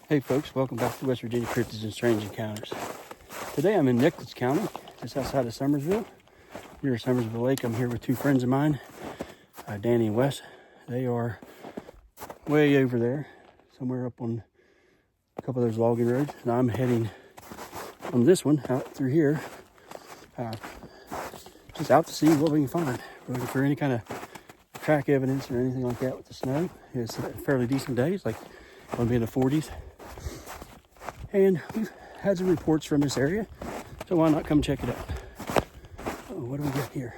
Hey folks, welcome back to West Virginia Cryptids and Strange Encounters. Today I'm in Nicholas County, just outside of Summersville. Near Summersville Lake, I'm here with two friends of mine, Danny and Wes. They are way over there, somewhere up on a couple of those logging roads. And I'm heading on this one out through here, just out to see what we can find. We're looking for any kind of track evidence or anything like that with the snow. It's a fairly decent day. It's like going to be in the 40s. And we've had some reports from this area, so why not come check it out? Oh, what do we got here?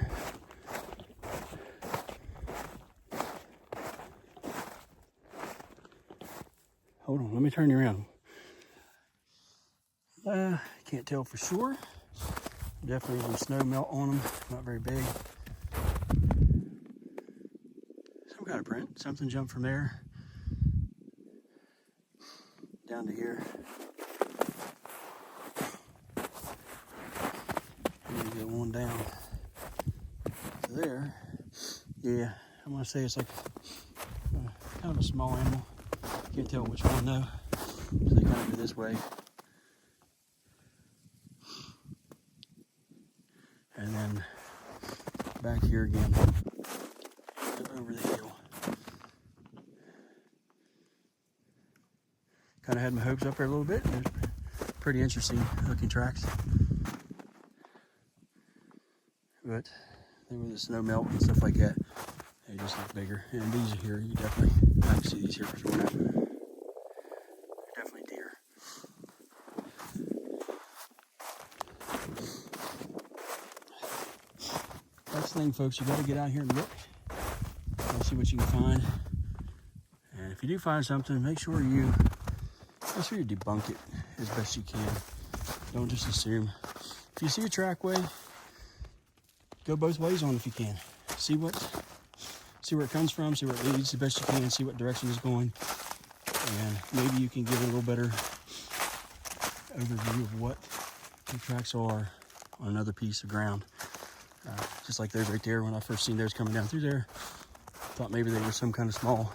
Hold on, let me turn you around. Can't tell for sure. Definitely some snow melt on them, not very big. Some kind of print, something jumped from there down to here. And go on down to there. Yeah, I'm gonna say it's like kind of a small animal. Can't tell which one though. So they kind of go this way. And then back here again, over the hill. Kind of had my hopes up there a little bit. There's pretty interesting looking tracks. But they were the snow melt and stuff like that. They just look bigger. And these are here, you definitely, I can see these here for sure now. They're definitely deer. That's the thing, folks, you gotta get out here and look. And see what you can find. And if you do find something, make sure you debunk it as best you can. Don't just assume. If you see a trackway, go both ways on if you can. See where it comes from, see where it leads the best you can, see what direction it's going. And maybe you can give a little better overview of what the tracks are on another piece of ground. Just like those right there, when I first seen those coming down through there, I thought maybe they were some kind of small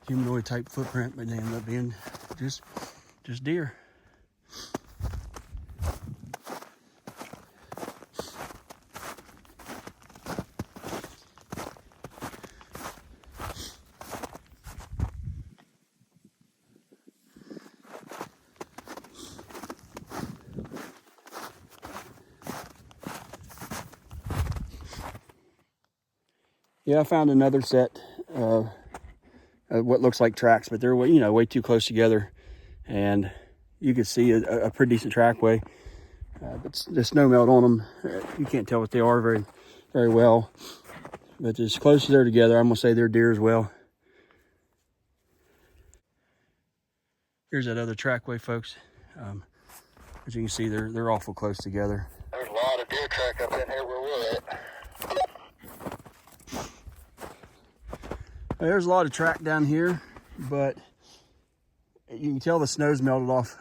humanoid type footprint, but they ended up being just deer. Yeah, I found another set of what looks like tracks, but they're way too close together, and you can see a pretty decent trackway. But the snow melt on them, you can't tell what they are very, very well. But as close as they're together, I'm gonna say they're deer as well. Here's that other trackway, folks. As you can see, they're awful close together. There's a lot of deer track up in here where we're at. There's a lot of track down here, but you can tell the snow's melted off,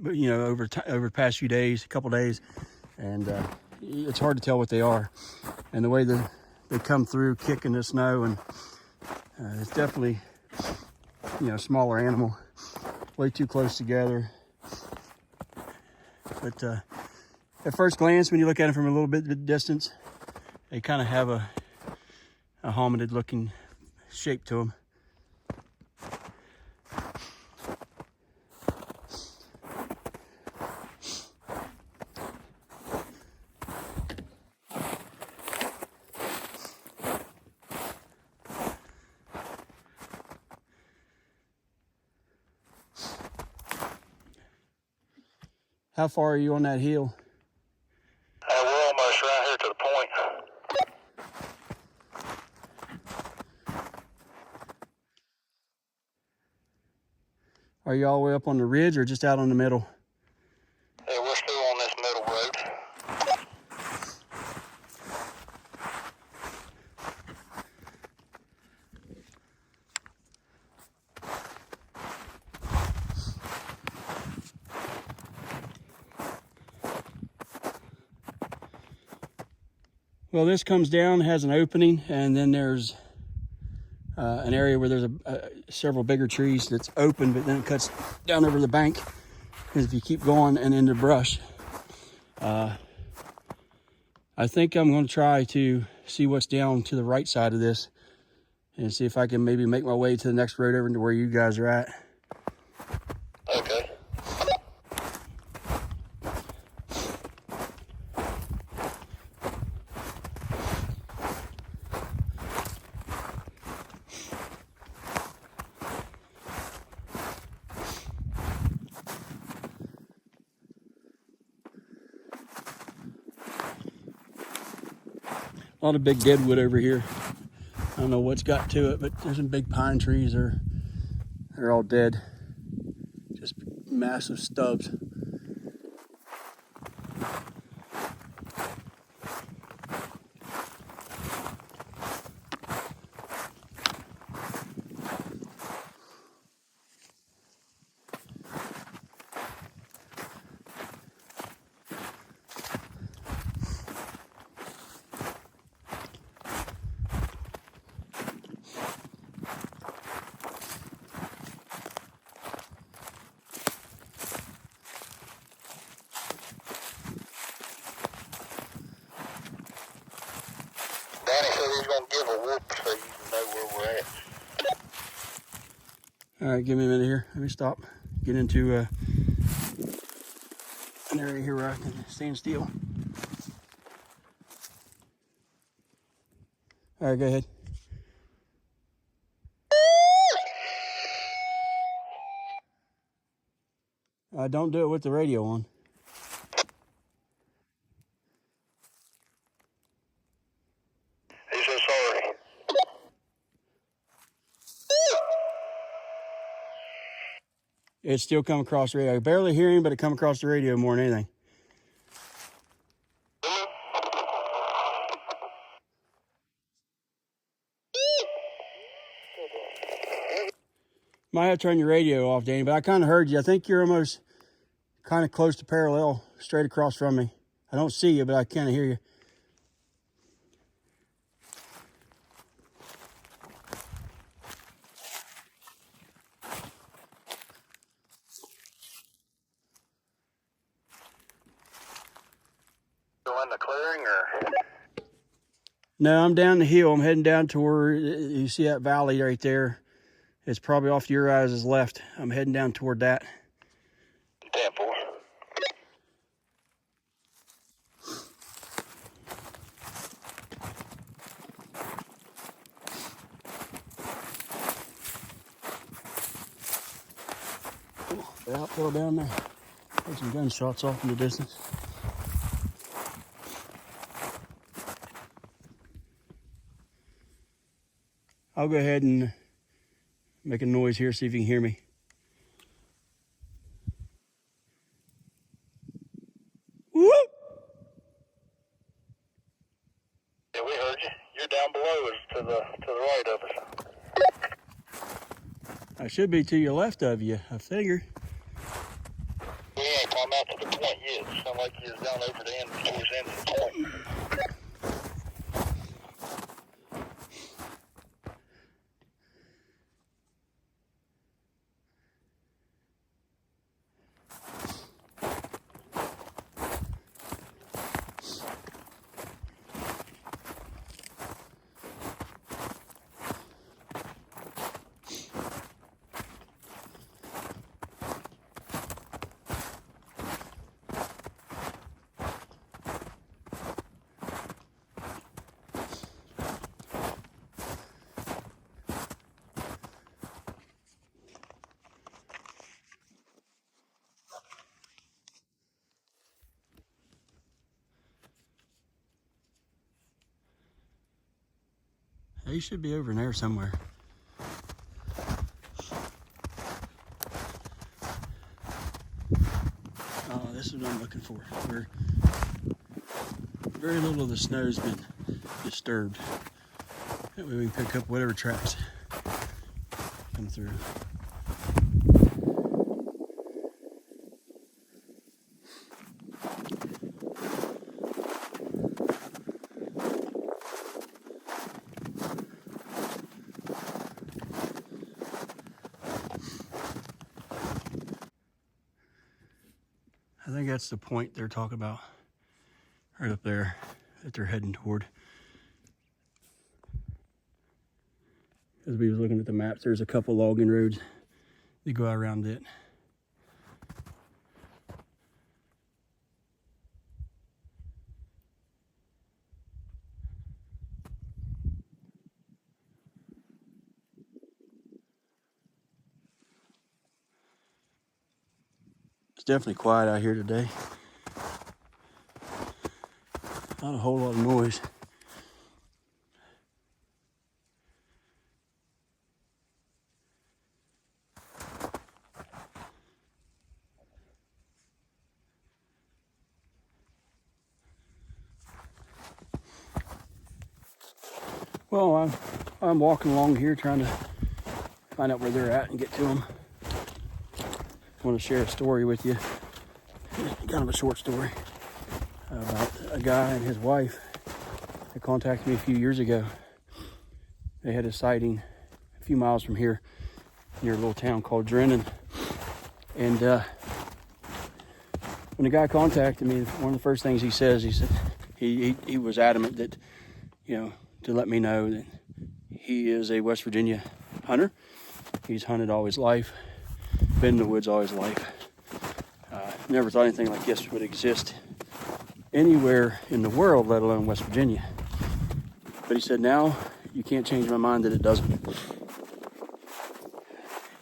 over the past few days, a couple days, and it's hard to tell what they are. And the way they come through kicking the snow, and it's definitely, smaller animal, way too close together. But at first glance, when you look at them from a little bit distance, they kind of have a hominid looking shape to them. How far are you on that hill? We're almost right here to the point. Are you all the way up on the ridge or just out on the middle? Yeah, we're still on this middle road. Well, this comes down, has an opening, and then there's an area where there's several bigger trees that's open, but then it cuts down over the bank. Because if you keep going and in the brush, I think I'm going to try to see what's down to the right side of this and see if I can maybe make my way to the next road over to where you guys are at. Okay. A lot of big deadwood over here. I don't know what's got to it, but there's some big pine trees. They're all dead. Just massive stubs. Danny said he's going to give a whoop so you can know where we're at. All right, give me a minute here. Let me stop. Get into an area here where I can stand still. All right, go ahead. Don't do it with the radio on. He said sorry. It still come across the radio. I barely hear him, but it come across the radio more than anything. Might have to turn your radio off, Danny, but I kind of heard you. I think you're almost kind of close to parallel, straight across from me. I don't see you, but I kind of hear you. Go in the clearing or? No, I'm down the hill. I'm heading down toward, you see that valley right there? It's probably off to your guys' left. I'm heading down toward that. 10-4. The outlaw down there. There's some gunshots off in the distance. I'll go ahead and make a noise here, see if you can hear me. Whoop! Yeah, we heard you. You're down below us to the right of us. I should be to your left of you, I figure. We ain't come out to the point yet. It sounded like you was down over the end, towards the end of the point. He should be over in there somewhere. Oh, this is what I'm looking for. Where very little of the snow's been disturbed. That way we can pick up whatever tracks come through. I think that's the point they're talking about, right up there, that they're heading toward. As we was looking at the maps, there's a couple logging roads that go around it. It's definitely quiet out here today. Not a whole lot of noise. Well, I'm walking along here trying to find out where they're at and get to them. I want to share a story with you, kind of a short story, about a guy and his wife that contacted me a few years ago. They had a sighting a few miles from here near a little town called Drennan. And when the guy contacted me, one of the first things he said he was adamant that, you know, to let me know that he is a West Virginia hunter. He's hunted all his life, been in the woods all his life. Never thought anything like this would exist anywhere in the world, let alone West Virginia. But he said, now you can't change my mind that it doesn't.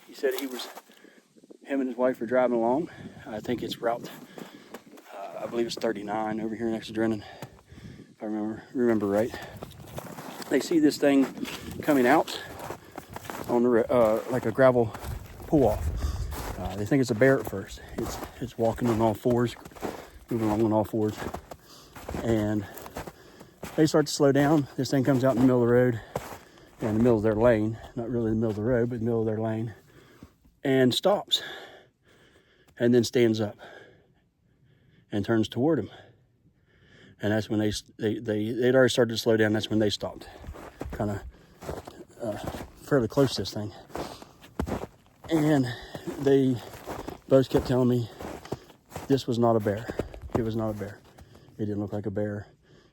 He said him and his wife were driving along. I think it's route, I believe it's 39 over here next to Drennan, if I remember right. They see this thing coming out on the like a gravel pull-off. They think it's a bear at first. It's walking on all fours, moving along on all fours, and they start to slow down. This thing comes out in the middle of the road, in the middle of their lane, not really in the middle of the road, but in the middle of their lane, and stops, and then stands up and turns toward them. And that's when they'd already started to slow down. That's when they stopped, kind of fairly close to this thing. And they both kept telling me this was not a bear. It was not a bear. It didn't look like a bear.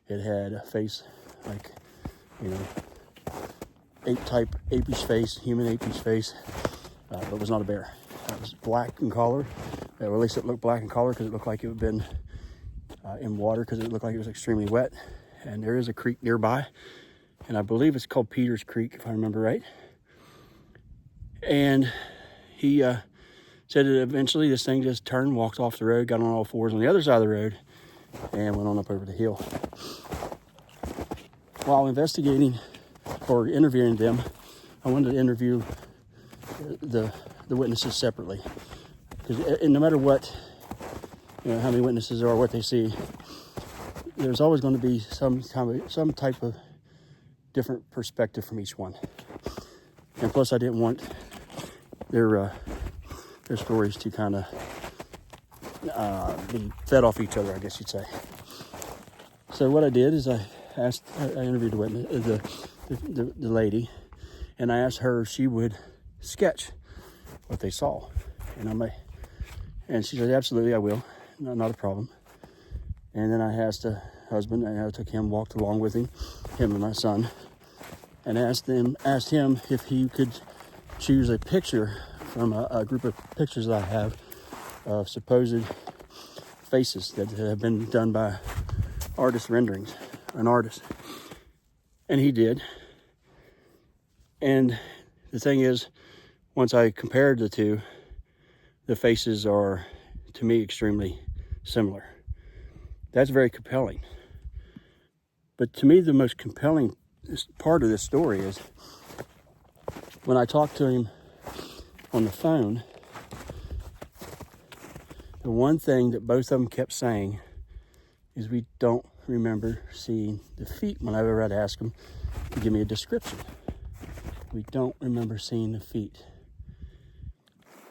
It had a face like, you know, apish face, human apish face, but it was not a bear. It was black in color, or at least it looked black in color because it looked like it had been in water, because it looked like it was extremely wet. And there is a creek nearby, and I believe it's called Peters Creek, if I remember right. And he said that eventually this thing just turned, walked off the road, got on all fours on the other side of the road, and went on up over the hill. While investigating or interviewing them, I wanted to interview the witnesses separately, because no matter what, you know, how many witnesses there are, what they see, there's always going to be some type of different perspective from each one. And plus, I didn't want their stories to kind of be fed off each other, I guess you'd say. So what I did is I interviewed the witness, the lady, and I asked her if she would sketch what they saw, and she said, absolutely, I will. Not a problem. And then I asked the husband, and I took him, walked along with him and my son, and asked him if he could choose a picture from a group of pictures that I have of supposed faces that have been done by artist renderings, an artist. And he did. And the thing is, once I compared the two, the faces are, to me, extremely similar. That's very compelling. But to me, the most compelling part of this story is when I talked to him on the phone, the one thing that both of them kept saying is, we don't remember seeing the feet. Whenever I'd ask them to give me a description, we don't remember seeing the feet.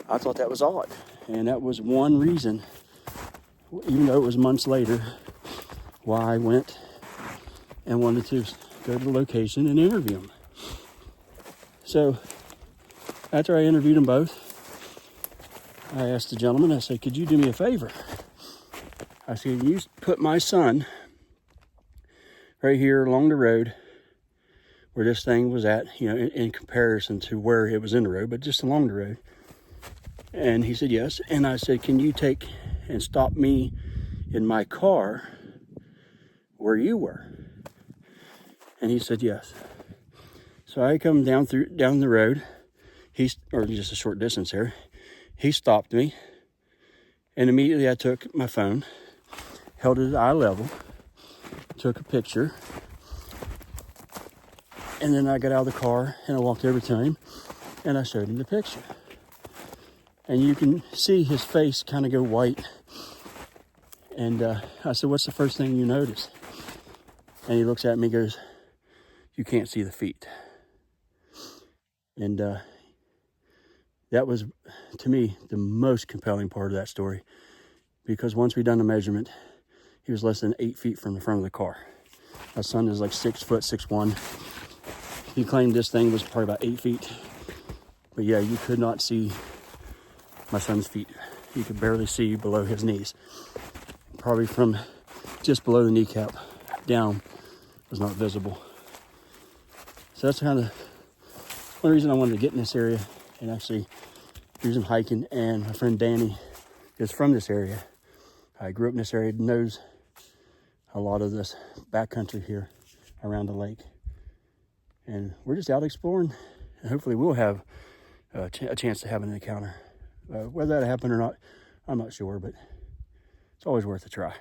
I thought that was odd, and that was one reason, even though it was months later, why I went and wanted to go to the location and interview them. So after I interviewed them both, I asked the gentleman, I said, could you do me a favor? I said, you put my son right here along the road where this thing was at, you know, in comparison to where it was in the road, but just along the road. And he said, yes. And I said, can you take and stop me in my car where you were? And he said, yes. So I come down the road, or just a short distance there. He stopped me, and immediately I took my phone, held it at eye level, took a picture, and then I got out of the car and I walked over to him and I showed him the picture. And you can see his face kind of go white. And I said, what's the first thing you notice? And he looks at me and goes, you can't see the feet. And that was, to me, the most compelling part of that story. Because once we done the measurement, he was less than 8 feet from the front of the car. My son is like 6 foot, 6'1". He claimed this thing was probably about 8 feet. But yeah, you could not see my son's feet. You could barely see below his knees. Probably from just below the kneecap down was not visible. So that's kind of one reason I wanted to get in this area and actually do some hiking. And my friend Danny is from this area. I grew up in this area, knows a lot of this backcountry here around the lake. And we're just out exploring, and hopefully we'll have a chance to have an encounter. Whether that'll happen or not, I'm not sure, but it's always worth a try. I'm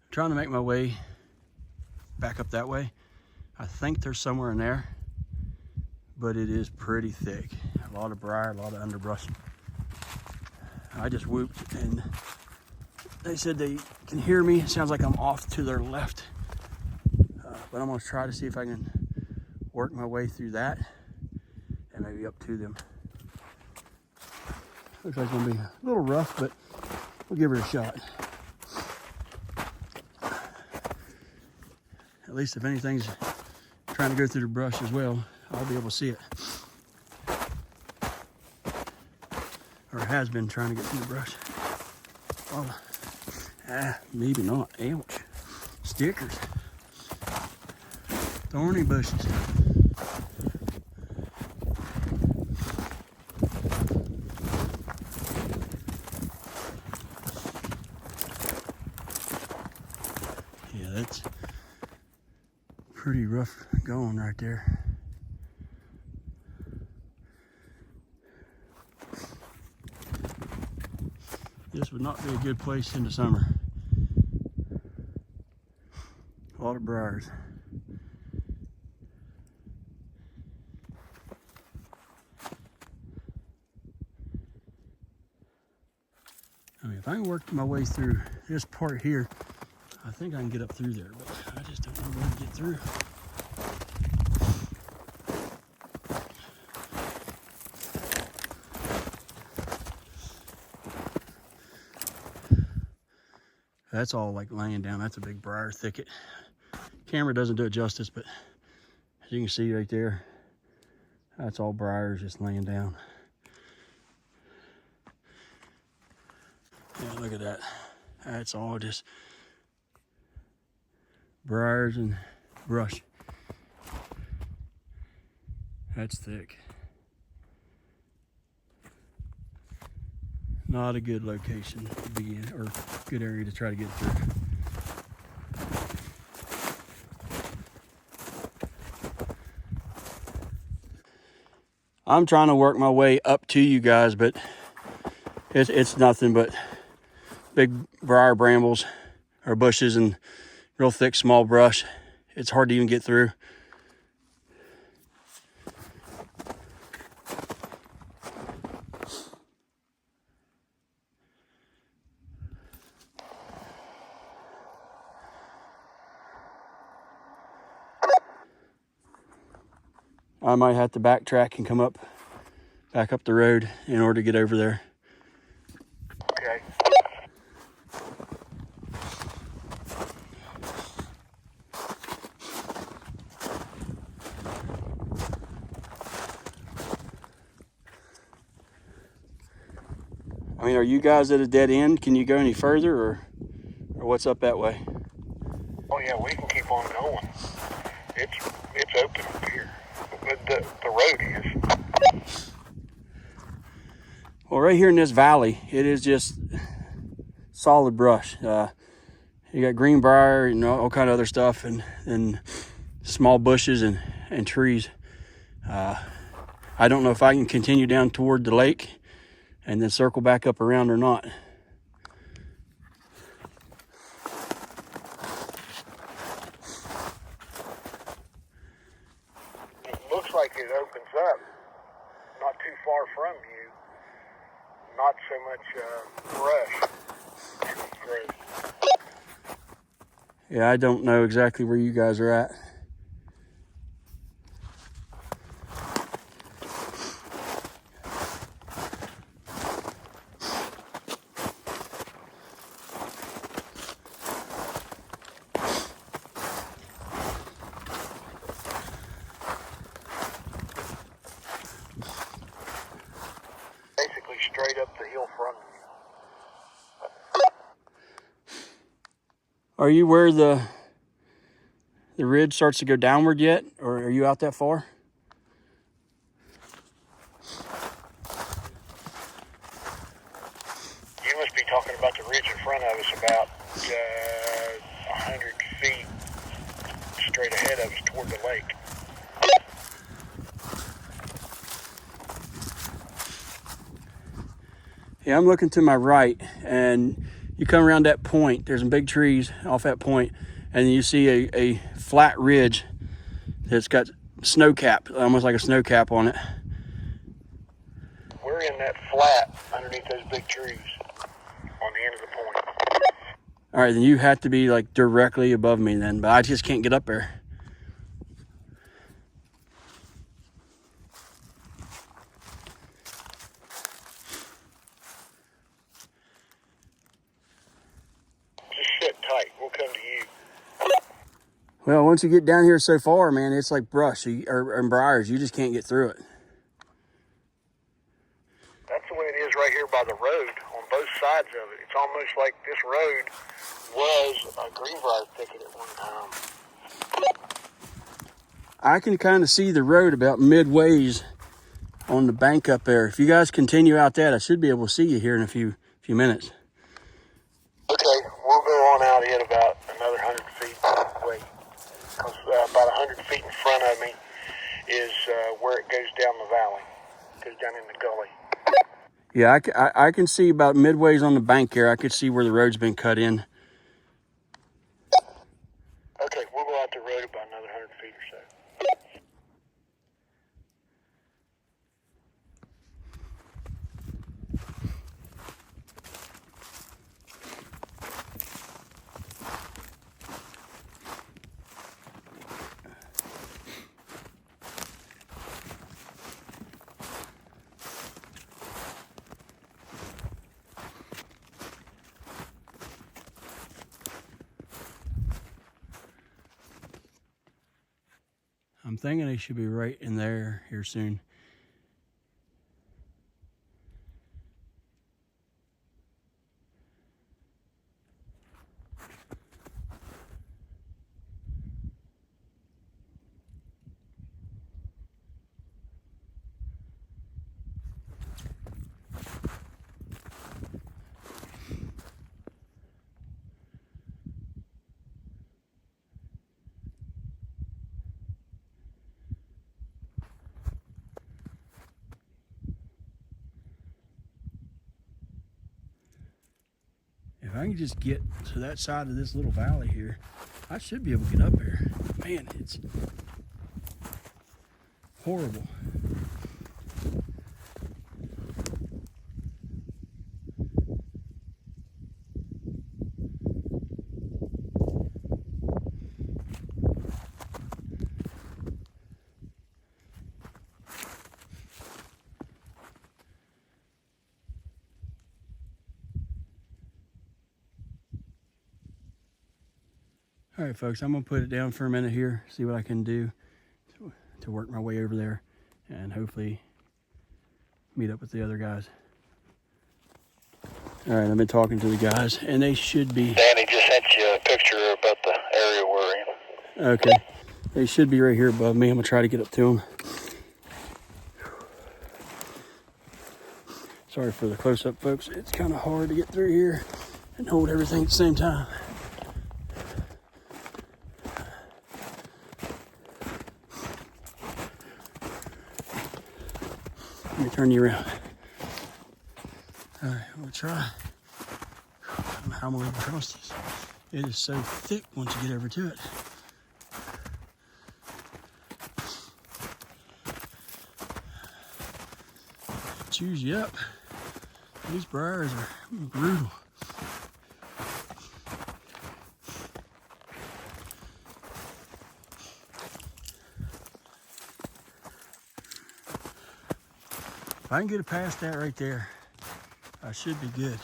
trying to make my way back up that way. I think there's somewhere in there, but it is pretty thick. A lot of briar, a lot of underbrush. I just whooped, and they said they can hear me. It sounds like I'm off to their left. But I'm gonna try to see if I can work my way through that and maybe up to them. Looks like it's gonna be a little rough, but we'll give it a shot. At least if anything's trying to go through the brush as well, I'll be able to see it. Or has been trying to get through the brush. Oh, maybe not. Ouch. Stickers. Thorny bushes. Yeah, that's pretty rough going right there. This would not be a good place in the summer. A lot of briars. I mean, if I can work my way through this part here, I think I can get up through there, but I just don't know where to get through. That's all like laying down. That's a big briar thicket. Camera doesn't do it justice, but as you can see right there, that's all briars just laying down. Yeah, look at that. That's all just briars and brush. That's thick. Not a good location to be in, or good area to try to get through. I'm trying to work my way up to you guys, but it's nothing but big briar brambles or bushes and real thick small brush. It's hard to even get through. I might have to backtrack and come back up the road in order to get over there. Okay. I mean, are you guys at a dead end? Can you go any further, or what's up that way? Oh yeah, we can keep on going. It's open up here. But the road is. Well, right here in this valley, it is just solid brush. You got greenbrier and all kind of other stuff, and small bushes and trees. I don't know if I can continue down toward the lake and then circle back up around or not. It looks like it opens up not too far from you. Not so much brush and growth. Yeah, I don't know exactly where you guys are at. Basically straight up the hill from you. Are you where the ridge starts to go downward yet, or are you out that far? You must be talking about the ridge in front of us, about 100 feet straight ahead of us toward the lake. Yeah, I'm looking to my right, and you come around that point. There's some big trees off that point, and you see a flat ridge that's got snow cap, almost like a snow cap on it. We're in that flat underneath those big trees on the end of the point. All right, then you have to be like directly above me then, but I just can't get up there. Just sit tight. We'll come to you. Well, once you get down here so far, man, it's like brush or briars. You just can't get through it. That's the way it is right here by the road on both sides of it. It's almost like this road was a greenbrier thicket at one time. I can kind of see the road about midways on the bank up there. If you guys continue out that, I should be able to see you here in a few minutes. Okay, we'll go on out it about another 100 feet away. Because about 100 feet in front of me is where it goes down the valley. Goes down in the gully. Yeah, I can see about midways on the bank here. I could see where the road's been cut in. Okay, we'll go out the road about another 100 feet or so. I'm thinking they should be right in there here soon. If I can just get to that side of this little valley here, I should be able to get up there. Man, it's horrible. All right, folks, I'm gonna put it down for a minute here, see what I can do to work my way over there and hopefully meet up with the other guys. All right, I've been talking to the guys, and they should be... Danny just sent you a picture about the area we're in. Okay. They should be right here above me. I'm going to try to get up to them. Sorry for the close-up, folks. It's kind of hard to get through here and hold everything at the same time. Let me turn you around. All right, we'll try. I don't know how I'm going to cross this. It is so thick once you get over to it. Chews you up. These briars are brutal. If I can get it past that right there, I should be good.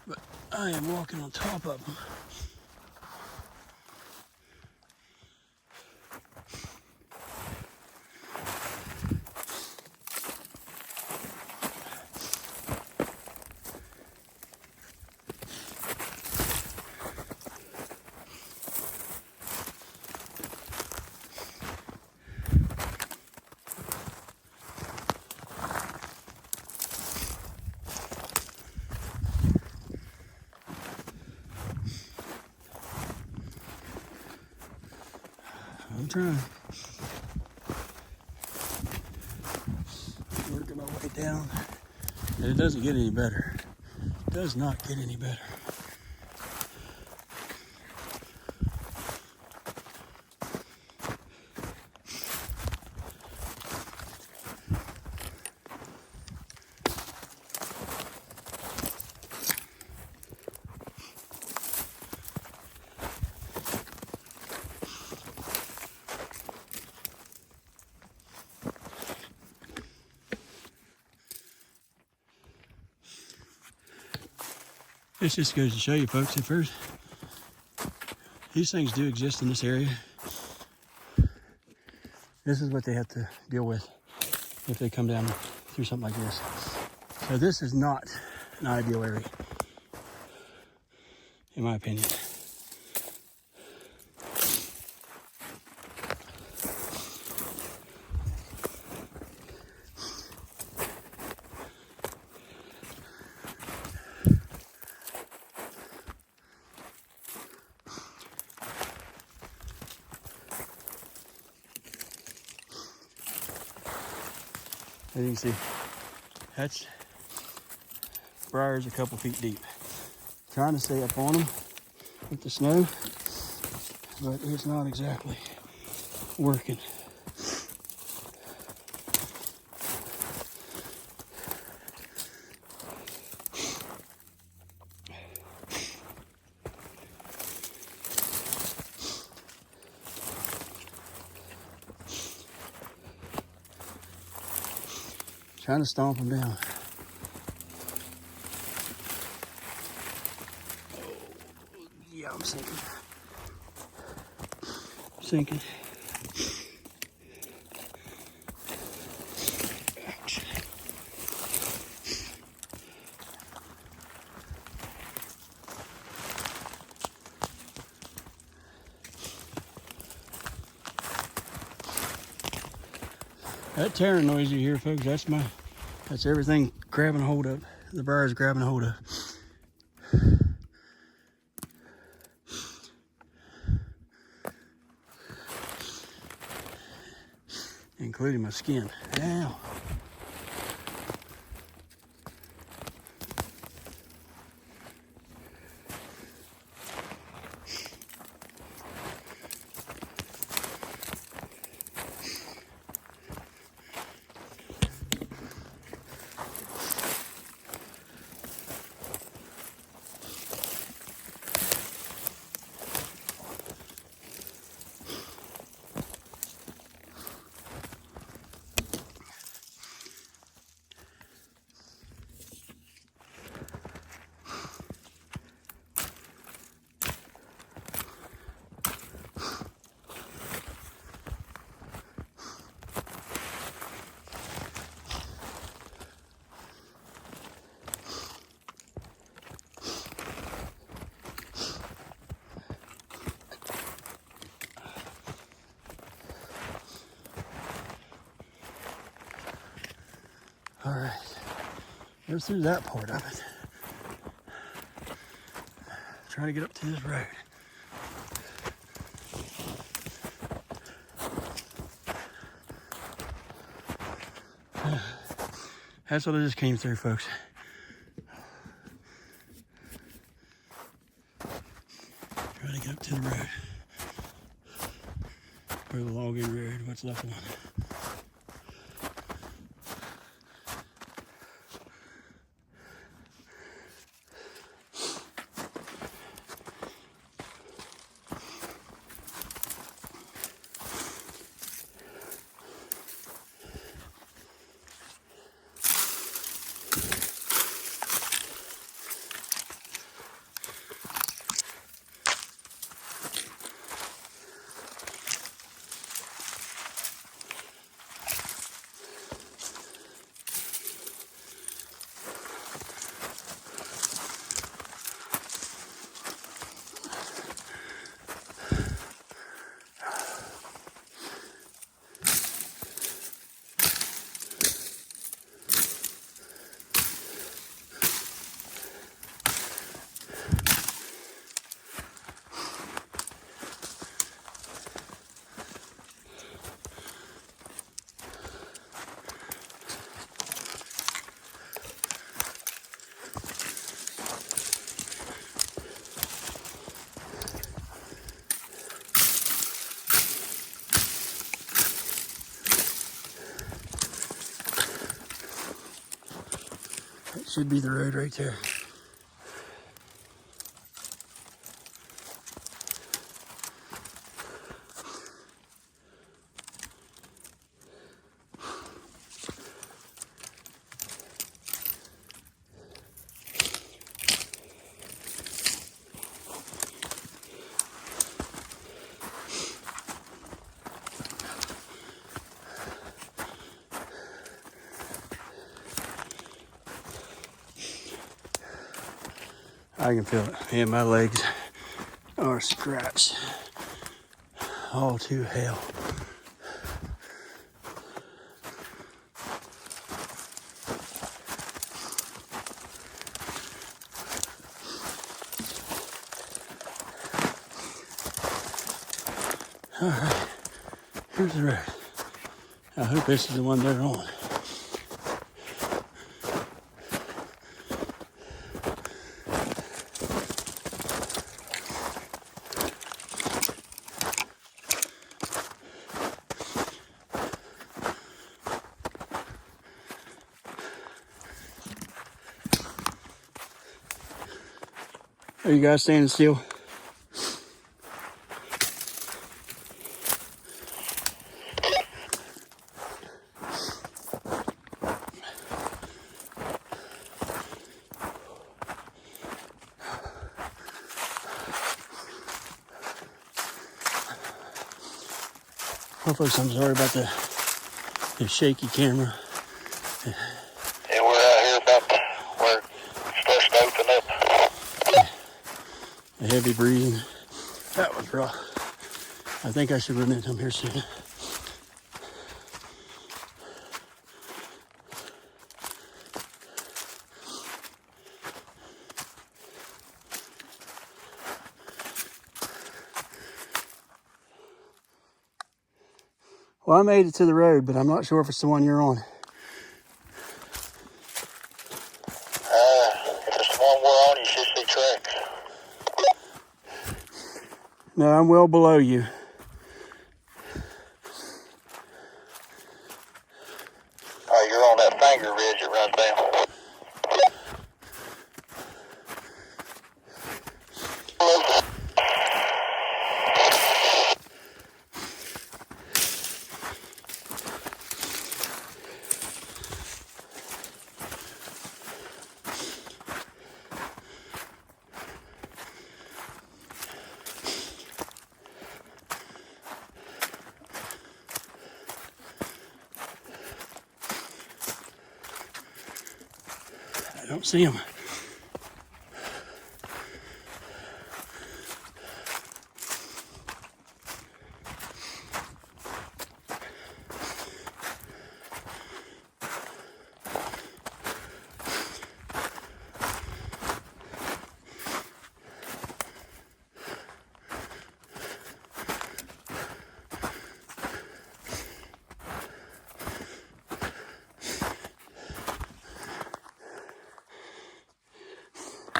But I am walking on top of them. I'm trying. Working my way down. And it doesn't get any better. It does not get any better. This just goes to show you, folks, at first, these things do exist in this area. This is what they have to deal with if they come down through something like this. So this is not an ideal area, in my opinion. As you can see, that's briars a couple feet deep. Trying to stay up on them with the snow, but it's not exactly working. Trying to stomp them down. Oh, yeah, I'm sinking. Sinking. Ouch. That tearing noise you hear, folks, that's everything grabbing a hold of. The briar's grabbing a hold of. Including my skin. Ow. All right, go through that part of it. Try to get up to this road. That's what I just came through, folks. Trying to get up to the road. Or the logging road, what's left of it. That should be the road right there. I can feel it. Man, my legs are scratched. All to hell. All right, here's the road. I hope this is the one they're on. Are you guys standing still? Well, folks, I'm sorry about the shaky camera. And we're out here about where it starts to open up. The heavy breathing. That was rough. I think I should run into them here soon. Well, I made it to the road, but I'm not sure if it's the one you're on. If it's the one we're on, you should see tracks. No, I'm well below you. Oh, you're on that finger ridge that runs down. I don't see him.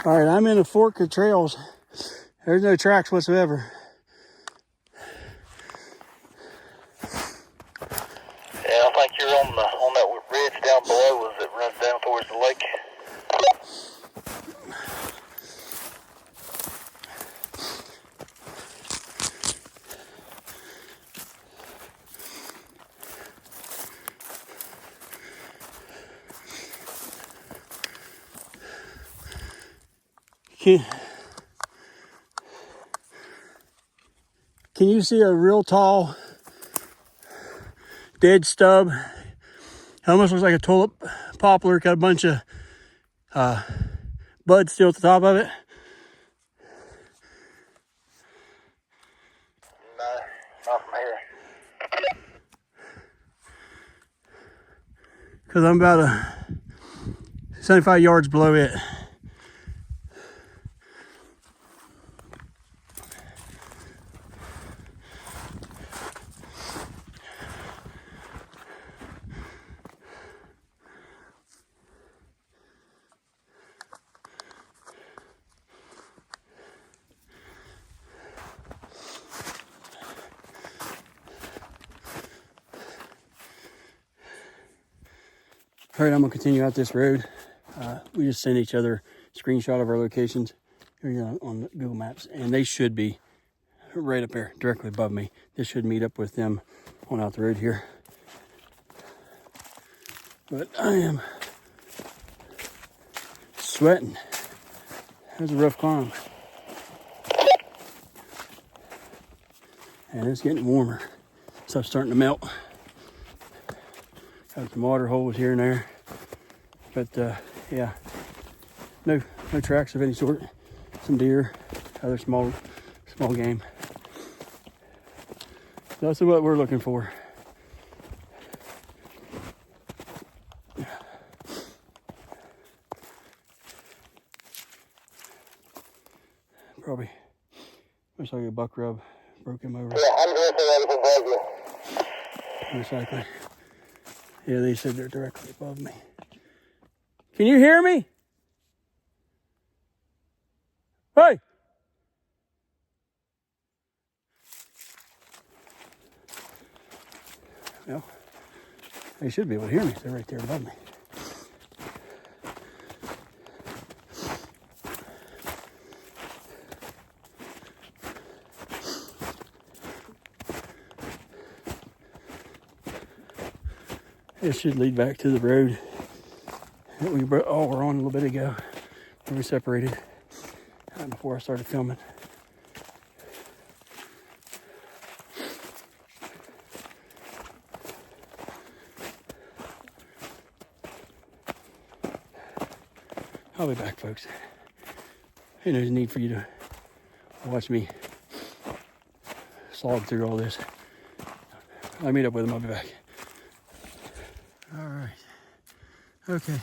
All right, I'm in a fork of trails. There's no tracks whatsoever. Yeah, I think you're on that ridge down below us that runs down towards the lake. Can you see a real tall dead stub? It almost looks like a tulip poplar. Got a bunch of buds still at the top of it. No, not from here. Because I'm about 75 yards below it. All right, I'm gonna continue out this road. We just sent each other a screenshot of our locations here on Google Maps, and they should be right up there, directly above me. This should meet up with them on out the road here. But I am sweating. That was a rough climb. And it's getting warmer. Stuff's starting to melt. Got some water holes here and there. But yeah, no tracks of any sort. Some deer, other small game. That's what we're looking for. Probably looks like a buck rub broke him over. Yeah, I'm going to above you. Recycling. Yeah, they said they're directly above me. Can you hear me? Hey! Well, they should be able to hear me. They're right there above me. This should lead back to the road that we were on a little bit ago, where we separated before I started filming. I'll be back, folks. Ain't no need for you to watch me slog through all this. I'll meet up with them. I'll be back. All right. Okay.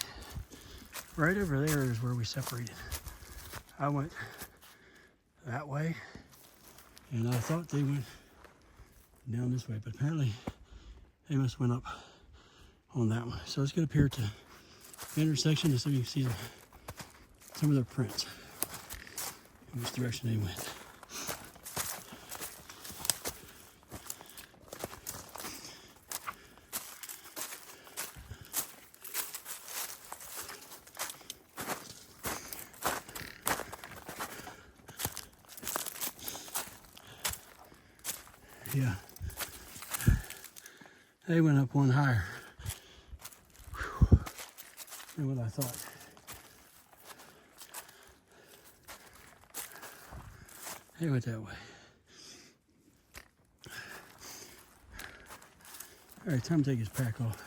Right over there is where we separated. I went that way, and I thought they went down this way, but apparently they must have went up on that one. So let's get up here to the intersection to see if you can see some of their prints in which direction they went. Yeah, they went up one higher than what I thought. They went that way. All right, time to take his pack off.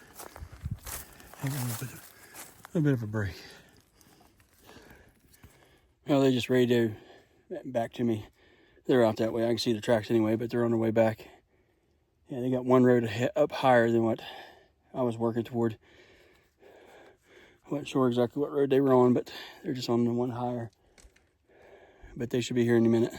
Take a little bit of a break. Well, they just radioed back to me. They're out that way. I can see the tracks anyway, but they're on their way back. Yeah, they got one road up higher than what I was working toward. I wasn't sure exactly what road they were on, but they're just on the one higher. But they should be here in a minute.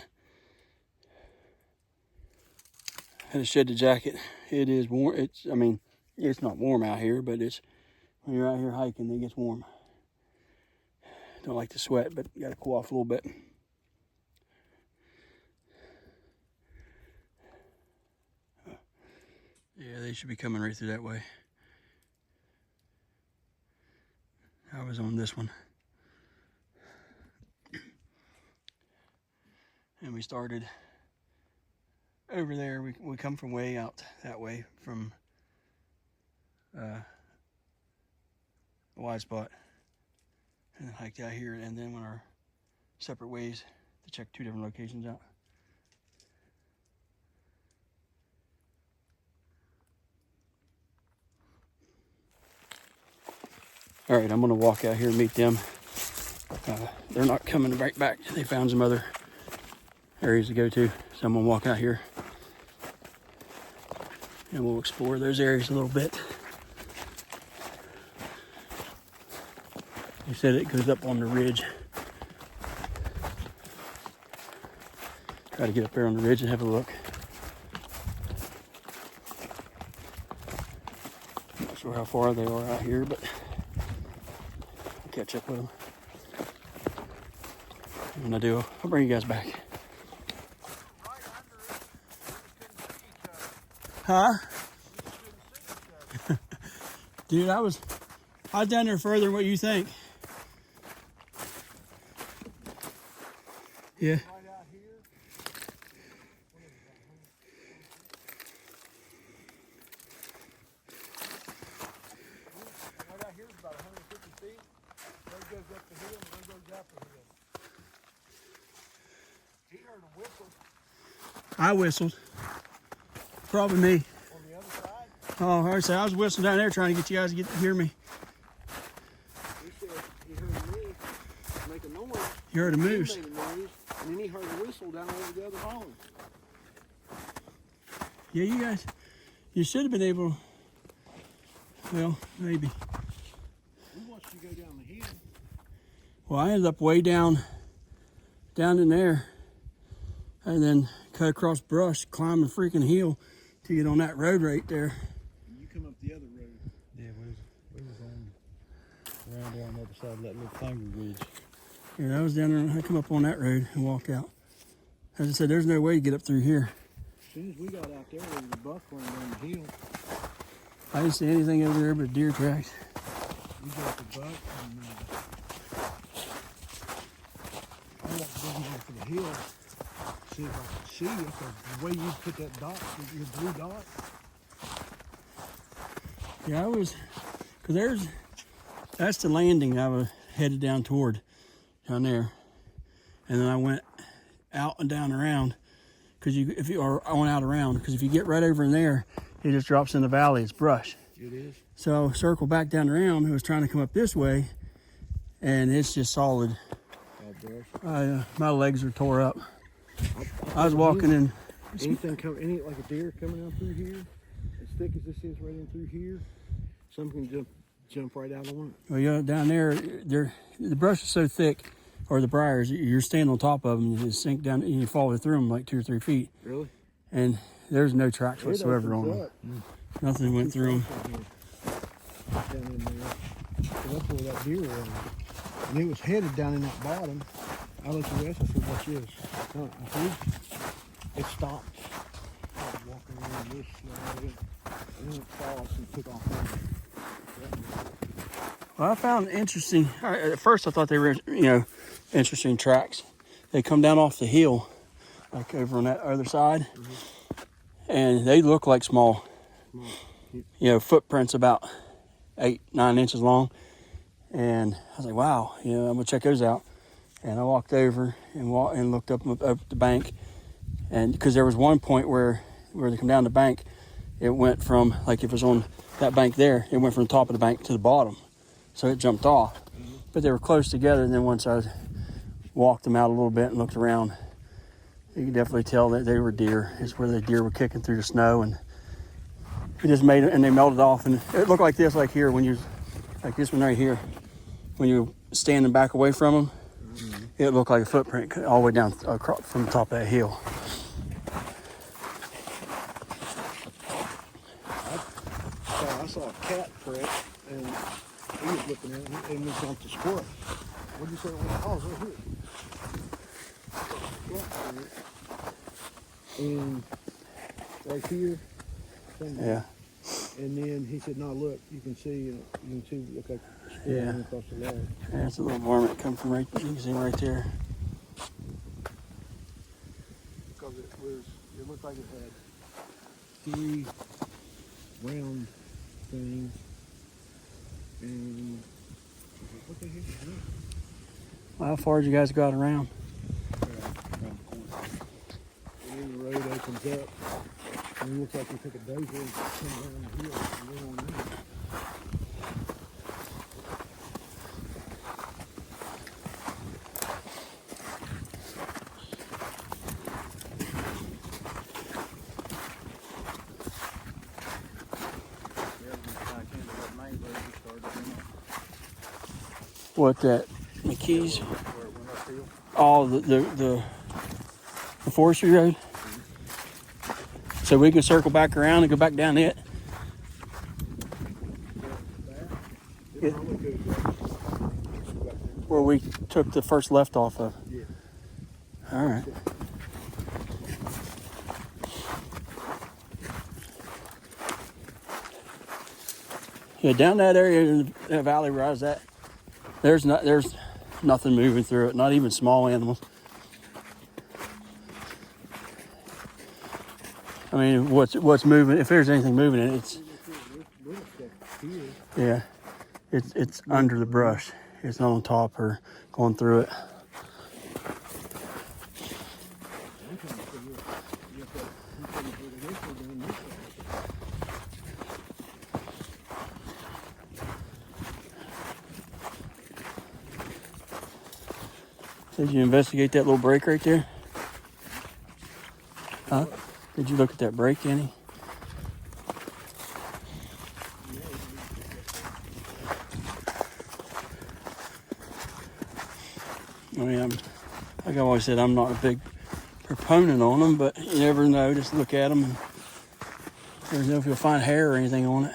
Had to shed the jacket. It is warm. It's not warm out here, but when you're out here hiking, it gets warm. Don't like to sweat, but you got to cool off a little bit. Yeah, they should be coming right through that way. I was on this one. And we started over there. We come from way out that way from the wide spot and hiked out here, and then went our separate ways to check 2 different locations out. All right, I'm gonna walk out here and meet them. They're not coming right back. They found some other areas to go to, so I'm gonna walk out here and we'll explore those areas a little bit. They said it goes up on the ridge. Try to get up there on the ridge and have a look. I'm not sure how far they are out here, but I'll catch up with them. And when I do, I'll bring you guys back. Huh? Dude, I was down there further than what you think. Yeah. Right out here. Right out here is about 150 feet. One goes up the hill and one goes out the hill. He heard a whistle I whistled. Probably me. on the other side. Oh, all right, so I was whistling down there trying to get you guys to hear me. He said he heard me make a noise. You heard a He moose. made a noise, and then he heard a whistle down over the other hole. Yeah, you should have been able, well, maybe. We watched you go down the hill. Well, I ended up way down in there, and then cut across brush, climb a freaking hill to get on that road right there. You come up the other road. Yeah, we was on around there on the other side of that little finger ridge. Yeah, I was down there. I come up on that road and walk out. As I said, there's no way to get up through here. As soon as we got out there was a buck running down the hill. I didn't see anything over there but deer tracks. We got the buck and I walked down here for the hill, see if I could see you, because the way you put that dot, your blue dot. Yeah, because that's the landing I was headed down toward, down there. And then I went out and down around, because if you get right over in there, it just drops in the valley, it's brush. It is. So I circled back down around, I was trying to come up this way, and it's just solid. My legs are tore up. I was walking in. Any like a deer coming out through here, as thick as this is right in through here, something can jump right out on it. Well, yeah, down there, the brush is so thick, or the briars, you're standing on top of them, you just sink down, and you fall through them like 2 or 3 feet. Really? And there's no tracks whatsoever on them. Nothing went through them. Down in there. So that's where that deer was. And it was headed down in that bottom. I looked at this and said, "What's this?" I think it stopped. I was walking around this and then it crossed and took off. Well, I found interesting. At first, I thought they were, interesting tracks. They come down off the hill, like over on that other side, and they look like small, footprints about 8-9 inches long. And I was like, wow, I'm gonna check those out. And I walked over and looked up the bank, and because there was one point where they come down the bank, it went from, like if it was on that bank there, it went from the top of the bank to the bottom, so it jumped off. But they were close together, and then once I walked them out a little bit and looked around, you could definitely tell that they were deer. It's where the deer were kicking through the snow, and it just made it, and they melted off, and it looked like this, like here, like this one right here, when you were standing back away from them, it looked like a footprint all the way down across from the top of that hill. I saw a cat print, and he was looking at it, and we jumped a squirrel. What'd you say it was? Oh, it's right here. And right here. Yeah. And then he said, "No, look, you can see, look like Yeah. across the wall." Yeah, it's a little varmint come from right. You can see right there. Because it looked like it had 3 round things, and what the heck is that? Well, how far did you guys go out around? Around the corner. And then the road opens up, and it looks like we took a dozer and come around the hill and went on in. What, that McKee's? Oh, the forestry road. So we can circle back around and go back down it. Yeah. Where we took the first left off of. Yeah. All right. Yeah, down that area in the valley where I was at, there's nothing moving through it, not even small animals. I mean, what's moving? If there's anything moving in it, it's under the brush. It's not on top or going through it. Did you investigate that little break right there? Huh? Did you look at that break, Annie? I mean, like I always said, I'm not a big proponent on them, but you never know. Just look at them and never know if you'll find hair or anything on it.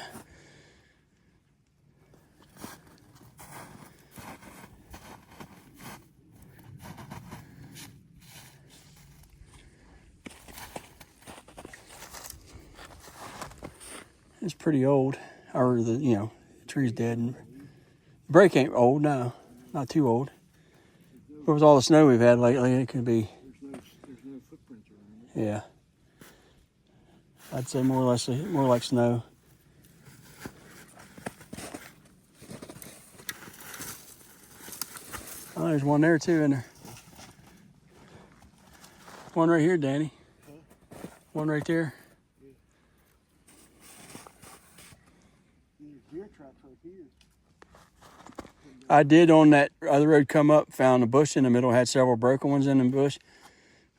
It's pretty old, or the tree's dead. And the break ain't old, no, not too old. But with all the snow we've had lately, it could be. There's no footprints around it. Yeah, I'd say more like snow. Oh, there's one there too, isn't there? One right here, Danny. Huh? One right there. There's deer tracks right here. I did on that other road come up, found a bush in the middle, had several broken ones in the bush.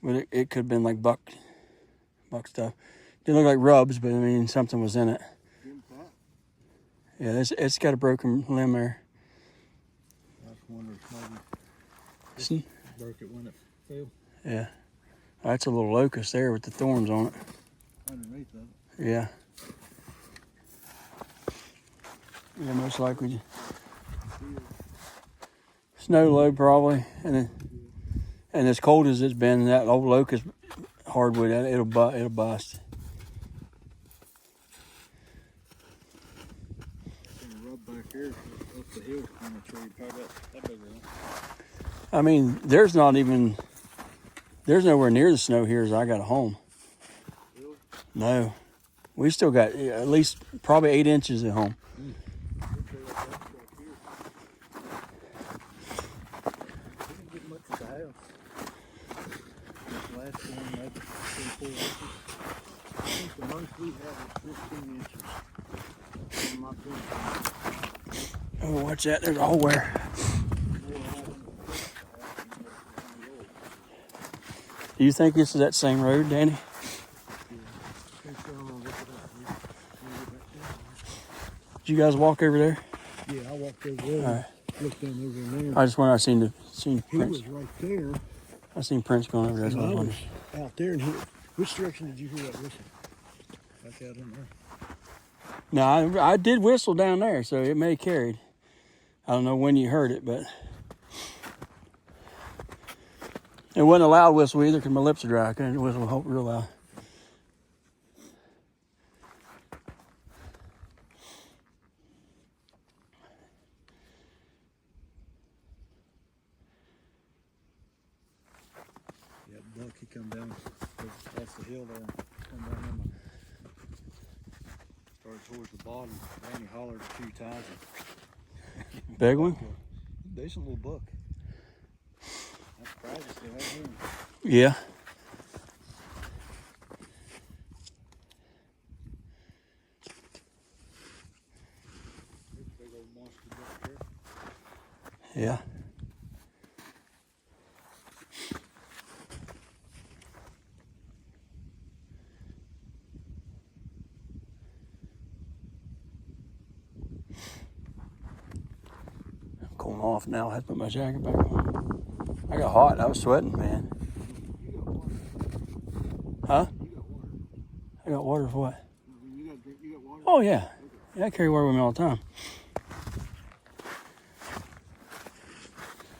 But it could have been like buck stuff. Didn't look like rubs, but I mean, something was in it. Yeah, it's got a broken limb there. I was wondering if maybe broke it when it fell. Yeah. That's a little locust there with the thorns on it. Underneath of it. Yeah. Yeah, most likely. Snow low probably, and as cold as it's been, that old locust hardwood, it'll bust. Rub back here up the hill on the tree, probably that big one. I mean, there's nowhere near the snow here as I got home. Really? No, we still got at least probably 8 inches at home. The most we have is 15 inches. On my foot. Oh, watch that! There's a hole there. Do you think this is that same road, Danny? Did you guys walk over there? Yeah, I walked over there. All right. Looked down over there. I just went. I seen He Prince. was right there. I seen Prince going over there. That's And what I I was was wondering. out there, and which direction did you hear that whistle? Back out in there. No, I did whistle down there, so it may have carried. I don't know when you heard it, but It wasn't a loud whistle either because my lips are dry. I couldn't whistle real loud. Yeah, buck, he come down. That's the hill there. Come down in started towards the bottom. And he hollered a few times. Big one? Decent little buck. I'm surprised they still have him. Yeah. Big old monster buck there. Yeah. I'm cooling off now. I had to put my jacket back on. I got hot. I was sweating, man. You got water. Huh? You got water. I got water for what? I mean, you got drink. You got water. Oh, yeah. Yeah, I carry water with me all the time.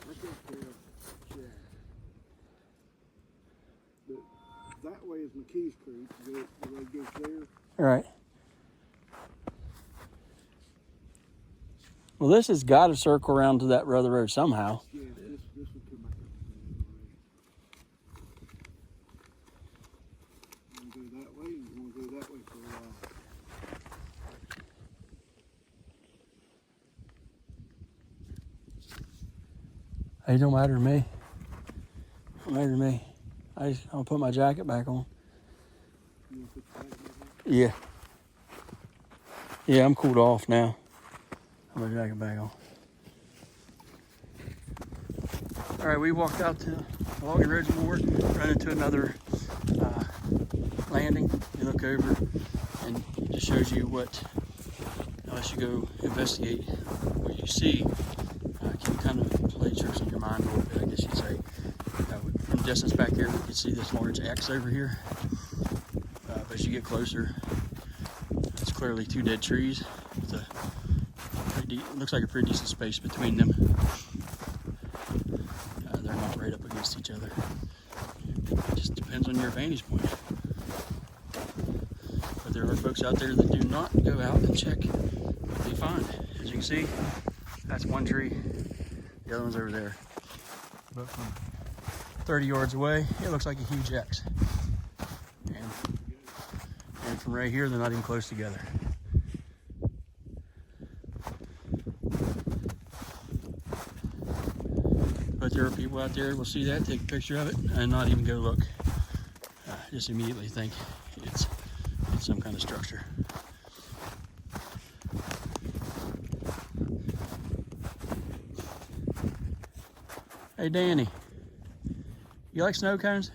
I think that way is McKee's Creek. The road goes there. All right. Well, this has got to circle around to that other road somehow. Yeah, this would come back up. You want to go that way, and you want to go that way for a while. It don't matter to me. Don't matter to me. I'll put my jacket back on. You want to put the bag back on? Yeah. Yeah, I'm cooled off now. I'll put my jacket back on. All right, we walked out to Logging Ridge more, run into another landing. You look over and it just shows you what, unless you go investigate what you see, can kind of play tricks on your mind a little bit, I guess you'd say. From distance back here, we can see this large X over here. But as you get closer, it's clearly two dead trees. With a looks like a pretty decent space between them. They're not right up against each other. It just depends on your vantage point. But there are folks out there that do not go out and check what they find. As you can see, that's one tree. The other one's over there. But from 30 yards away, it looks like a huge X. And from right here, they're not even close together. But there are people out there who will see that, take a picture of it, and not even go look. Just immediately think it's some kind of structure. Hey Danny, you like snow cones?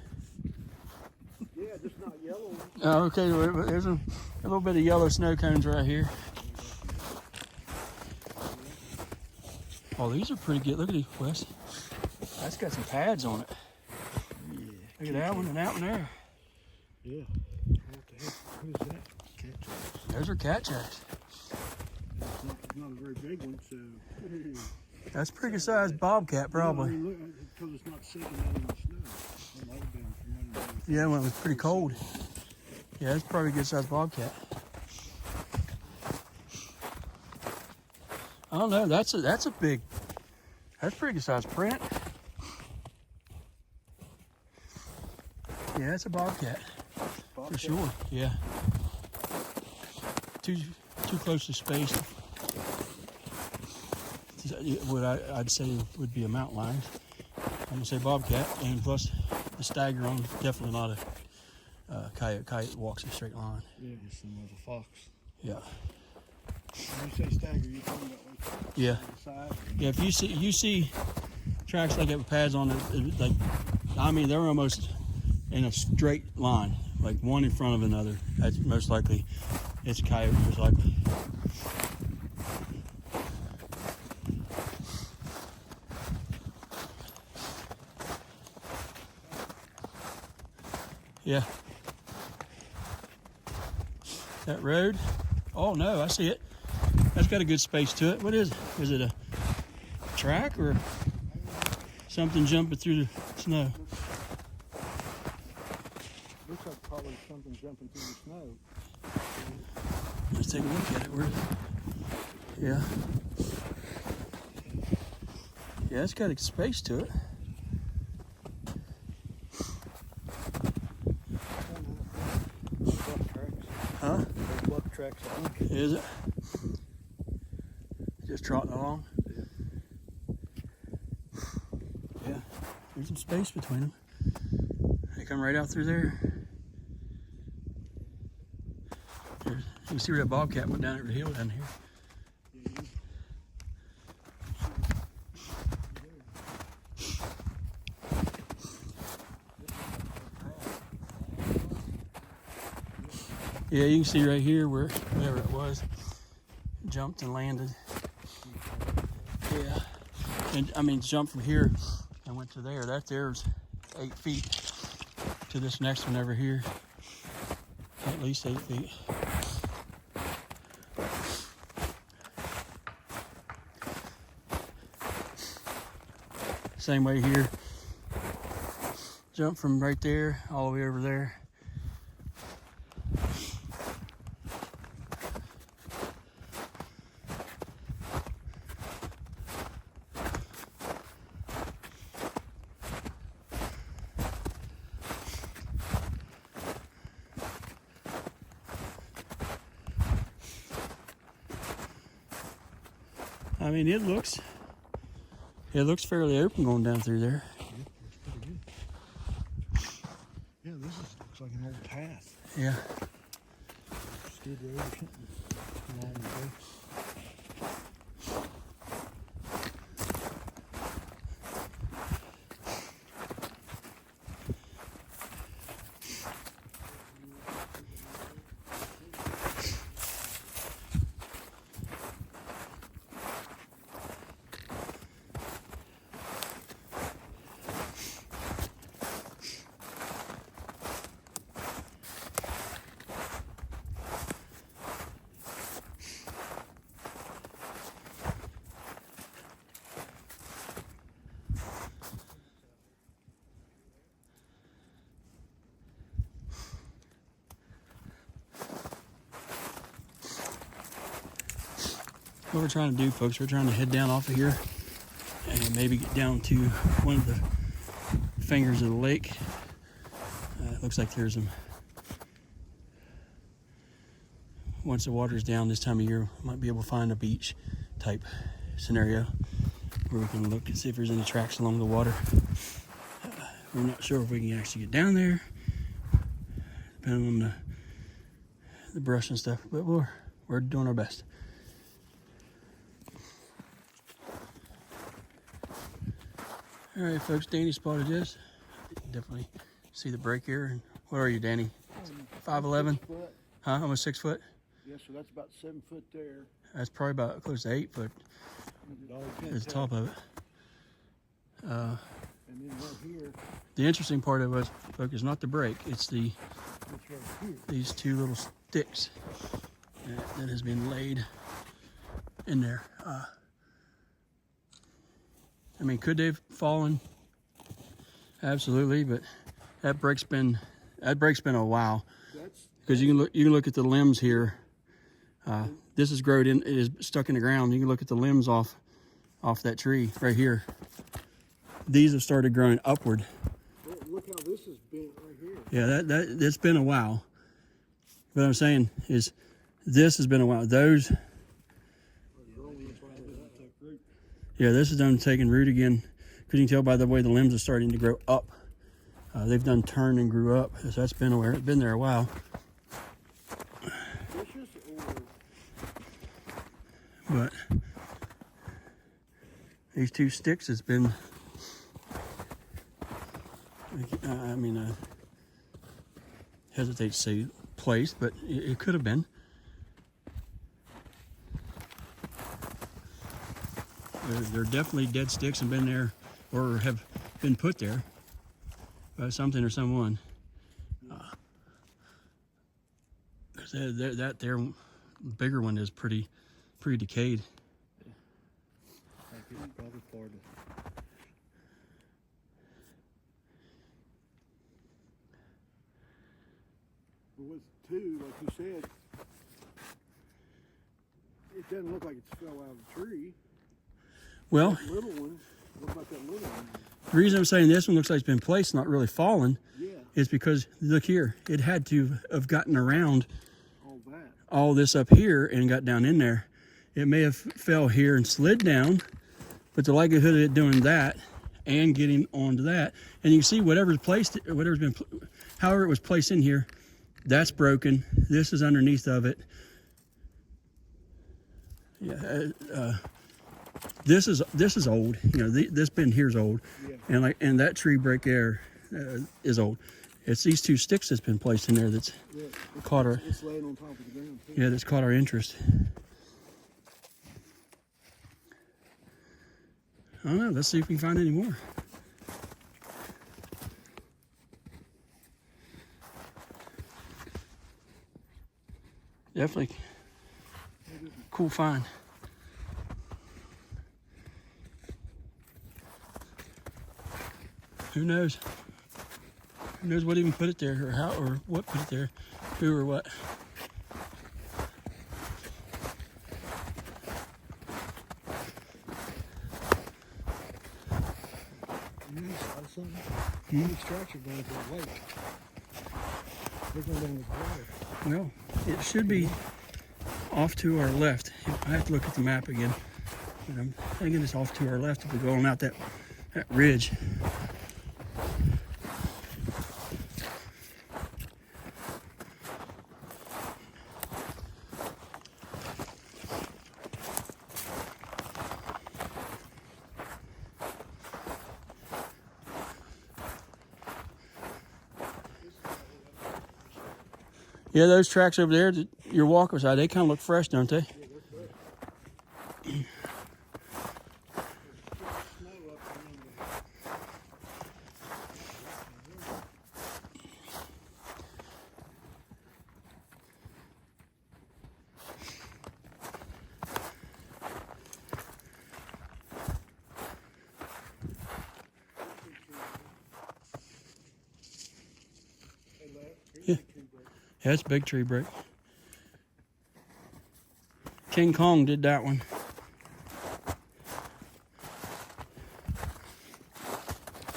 Yeah, just not yellow. Oh, okay, there's a little bit of yellow snow cones right here. Oh, these are pretty good. Look at these, Wes. That's got some pads on it. Yeah. Look at that one and that one there. Yeah. What the heck? Who's that? Cat tracks. Those are cat tracks. It's not a very big one, so. That's a pretty good sized bobcat, probably. No, I mean, because it's not sitting out in the snow. It might have been from under there. Yeah, when it was pretty cold. Yeah, that's probably a good sized bobcat. I don't know. That's a pretty good sized print. Yeah, it's a bobcat for sure. Yeah, too close to space. What I'd say would be a mountain lion. I'm gonna say bobcat, and plus the stagger on definitely not a coyote. Coyote walks a straight line. Yeah, just some of a fox. Yeah. When you say stagger, you're talking about like Yeah. the side? Yeah, if you see tracks like that with pads on it, like, I mean, they're almost in a straight line, like one in front of another. That's most likely, it's a coyote, most likely. Yeah. That road? Oh no, I see it. That's got a good space to it. What is it? Is it a track or Something jumping through the snow. Looks like probably something jumping through the snow. Let's take a look at it. Yeah. Yeah, it's got a space to it. Buck tracks. Huh? Those buck tracks, I think. Is it? Just trotting along? Yeah. There's some space between them. They come right out through there. You can see where that bobcat went down over the hill down here. Yeah, you can see right here where whatever it was jumped and landed. Yeah, and I mean jumped from here and went to there. That there's 8 feet to this next one over here. At least 8 feet. Same way here. Jump from right there all the way over there. I mean, it looks fairly open going down through there. Yeah, it's pretty good. Yeah, this looks like an old path. Yeah. Skid road or something along the way. What we're trying to do, folks, we're trying to head down off of here and maybe get down to one of the fingers of the lake. It looks like there's some, once the water's down this time of year, we might be able to find a beach type scenario where we can look and see if there's any tracks along the water. We're not sure if we can actually get down there, depending on the brush and stuff, but we're doing our best. All right, folks, Danny spotted this. Definitely see the break here. And what are you, Danny? 5'11"? Huh? Almost 6 foot? Yeah, so that's about 7 foot there. That's probably about close to 8 foot. Is the top of it. And then right here, The interesting part of it, folks, is not the break. It's it's right here. these 2 little sticks that has been laid in there. I mean, could they have fallen? Absolutely, but that break's been a while. Because you can look at the limbs here. This is growed in, it is stuck in the ground. You can look at the limbs off that tree right here. These have started growing upward. Look how this is bent right here. Yeah, that's been a while. What I'm saying is, this has been a while. Those. Yeah, this is done taking root again, because you can tell by the way the limbs are starting to grow up. They've done turned and grew up, so that's been there a while. But these 2 sticks has been, hesitate to say placed, but it could have been. They're definitely dead sticks and been there, or have been put there by something or someone. That bigger one is pretty decayed. I think it's probably part was too, like you said, it doesn't look like it's fell out of the tree. Well, That little one, what about that little one? the reason I'm saying this one looks like it's been placed, not really fallen, Yeah, is because look here, it had to have gotten around all that. all this up here and got down in there. It may have fell here and slid down, but the likelihood of it doing that and getting onto that, and you can see whatever's placed, whatever's been, however it was placed in here, that's broken. This is underneath of it. Yeah, this is old. You know, this bin here's old, Yeah. and that tree break there is old. It's these two sticks that's been placed in there that's caught our. It's laying on top of the ground too. Yeah, that's caught our interest. I don't know. Let's see if we can find any more. Definitely cool find. Who knows? Who knows what even put it there, or how, or what put it there, who or what. Something. These tracks are going to the lake. They're going down the water. Well, it should be off to our left. I have to look at the map again, but I'm thinking it's off to our left if we're going out that ridge. Yeah, those tracks over there that you're walking beside, they kind of look fresh, don't they? Yeah. Yeah, it's a big tree break. King Kong did that one.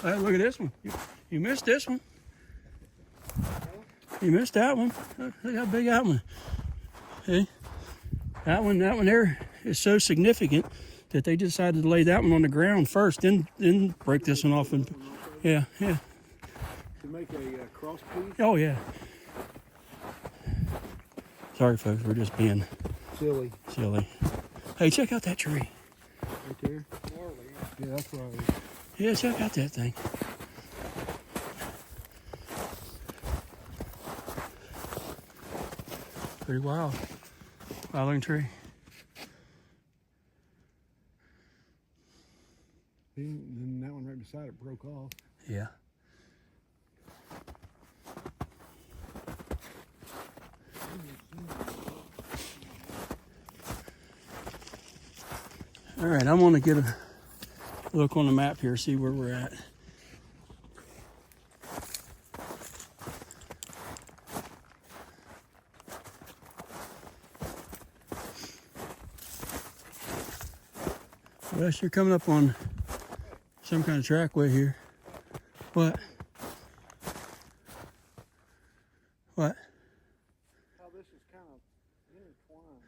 Hey, look at this one. You missed this one. You missed that one. Look how big that one. See? That one there is so significant that they decided to lay that one on the ground first, then break this one off. And yeah. To make a cross piece? Oh, yeah. Sorry, folks, we're just being Silly. Hey, check out that tree. Right there? Yeah, that's right. Yeah, check out that thing. Pretty wild. Wilding tree. Then that one right beside it broke off. Yeah. All right, I'm gonna get a look on the map here, see where we're at. Wes, you're coming up on some kind of trackway here. What? What? How this is kind of intertwined.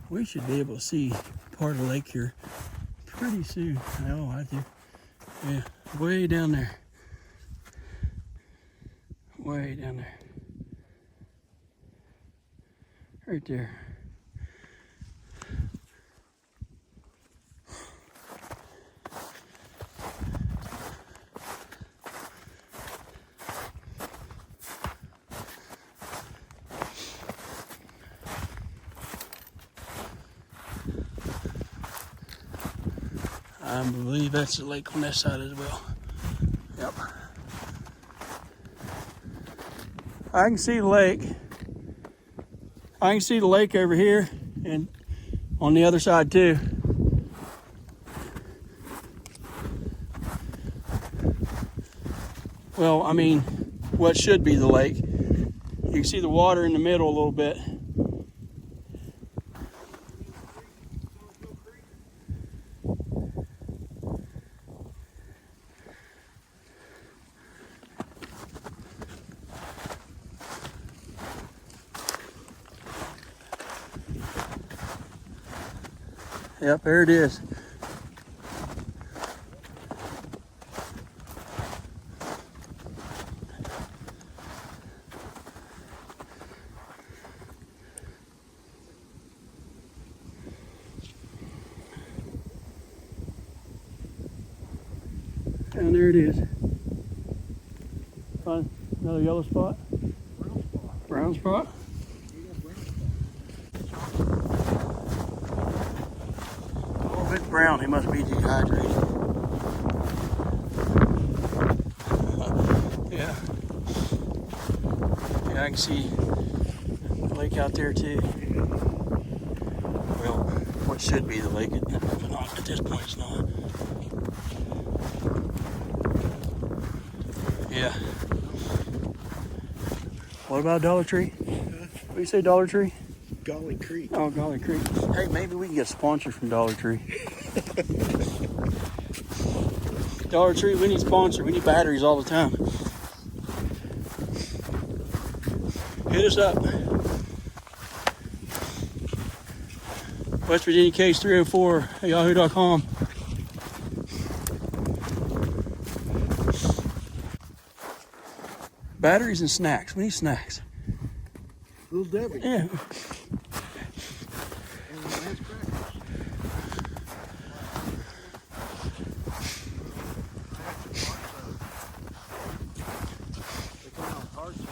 We should be able to see part of the lake here pretty soon. Oh, I do. Yeah, way down there. Way down there. Right there. I believe that's the lake on that side as well. Yep. I can see the lake. I can see the lake over here and on the other side too. Well, I mean, what should be the lake. You can see the water in the middle a little bit. Yep, there it is. And there it is. Find another yellow spot? Brown spot? A little bit brown. He must be dehydrated. Yeah. Yeah, I can see the lake out there too. Well, what should be the lake, but not at this point. It's not. Yeah. What about Dollar Tree? What do you say, Dollar Tree? Golly Creek. Oh, Golly Creek. Hey, maybe we can get a sponsor from Dollar Tree. Dollar Tree, we need sponsor. We need batteries all the time. Hit us up. West Virginia Case 304 at yahoo.com. Batteries and snacks. We need snacks. Little Debbie. Yeah. And Lance crackers. They come out hard here.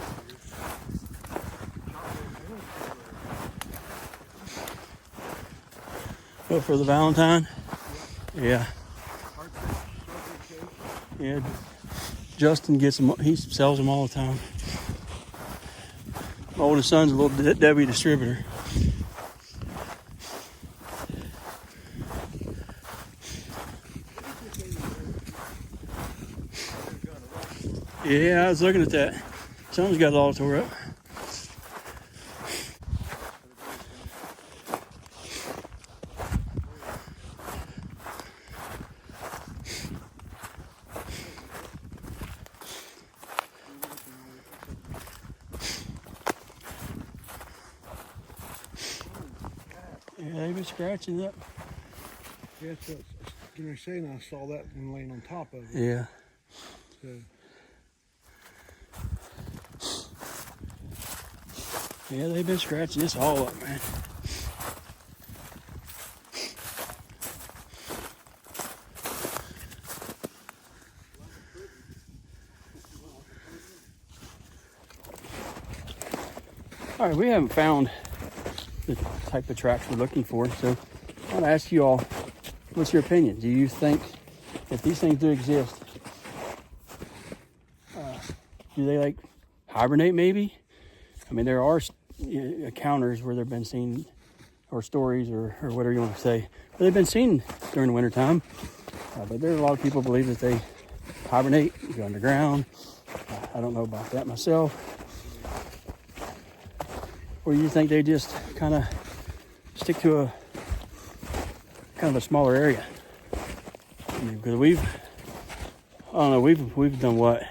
What, for the Valentine? Yeah. Yeah. Justin gets them. He sells them all the time. My oldest son's a little Debbie distributor. Yeah, I was looking at that. Someone's got it all tore up. Yeah, they've been scratching up. Yeah, that's what I was saying. I saw that one laying on top of it. Yeah. So, Yeah, they've been scratching this all up, man. All right, we haven't found the type of tracks we're looking for, so I want to ask you all, what's your opinion? Do you think if these things do exist, do they like hibernate maybe? I mean, there are encounters where they've been seen, or stories, or whatever you want to say, where they've been seen during the wintertime. But there are a lot of people believe that they hibernate, go underground. I don't know about that myself. Or you think they just kind of stick to a kind of a smaller area? I mean, because I don't know, we've done what?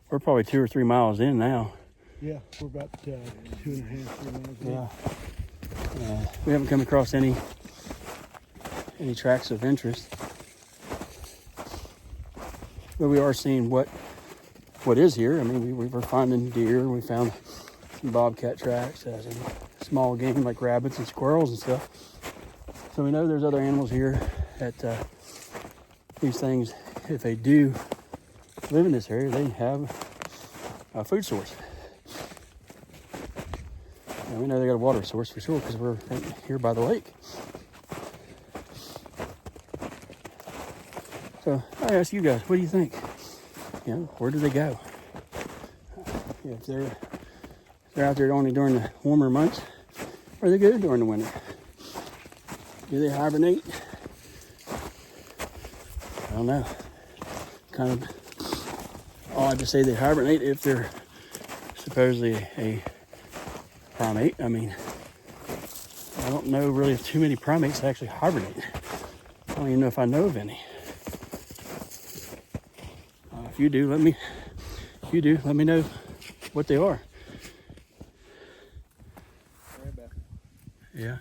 We're probably 2 or 3 miles in now. yeah, we're about 2.5, 3 miles in. Yeah. We haven't come across any any tracks of interest. But we are seeing what is here. I mean, we were finding deer. We found some bobcat tracks, some small game like rabbits and squirrels and stuff. So we know there's other animals here that these things, if they do live in this area, they have a food source. And we know they got a water source for sure because we're right here by the lake. So I ask you guys, what do you think? You know, where do they go? If they're out there only during the warmer months, or they go during the winter? Do they hibernate? I don't know. Kind of odd to say they hibernate if they're supposedly a primate. I mean, I don't know really of too many primates that actually hibernate. I don't even know if I know of any. If you do, let me know what they are. Yeah.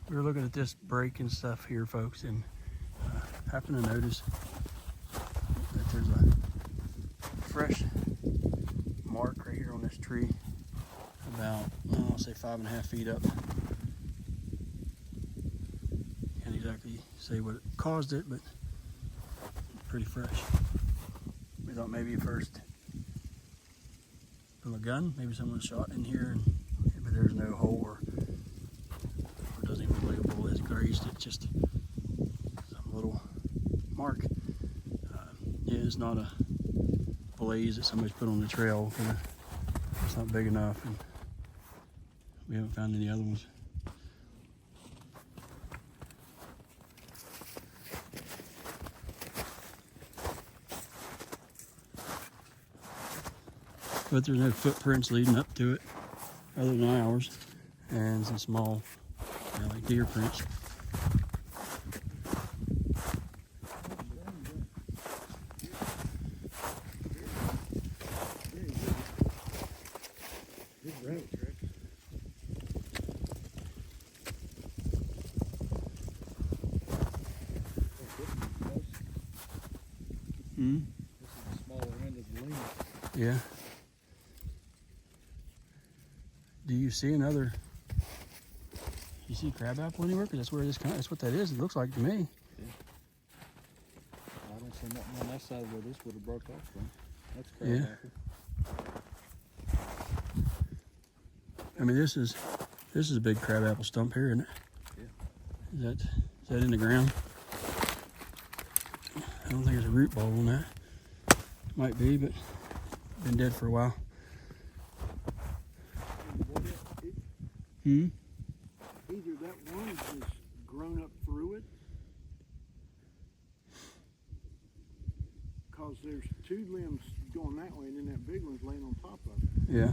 We were looking at this break and stuff here, folks, and happened to notice that there's a fresh mark right here on this tree, about, I'll say 5.5 feet up. Can't exactly say what caused it, but pretty fresh. We thought maybe at first from a gun, maybe someone shot in here, but there's no hole or doesn't even look like a bullet has grazed it, just some little mark. Yeah, it's not a blaze that somebody's put on the trail, because it's not big enough, and we haven't found any other ones. But there's no footprints leading up to it other than ours, and some small, like deer prints. This is the smaller end of the limb. Yeah. Do you see another? You see crabapple anywhere? Because that's where that's what that is. It looks like to me. Yeah. I don't see nothing on that side where this would have broke off from. That's crabapple. I mean, this is a big crabapple stump here, isn't it? Yeah. Is that in the ground? I don't think there's a root ball on that. Might be, but been dead for a while. Either that one has grown up through it, because there's two limbs going that way, and then that big one's laying on top of it. Yeah.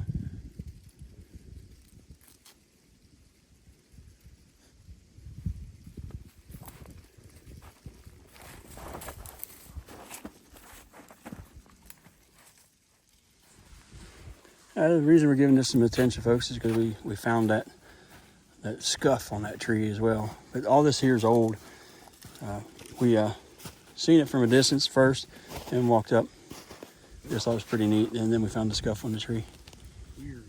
The reason we're giving this some attention, folks, is because we found that scuff on that tree as well. But all this here is old. We seen it from a distance first and walked up. Just thought it was pretty neat, and then we found the scuff on the tree. Weird.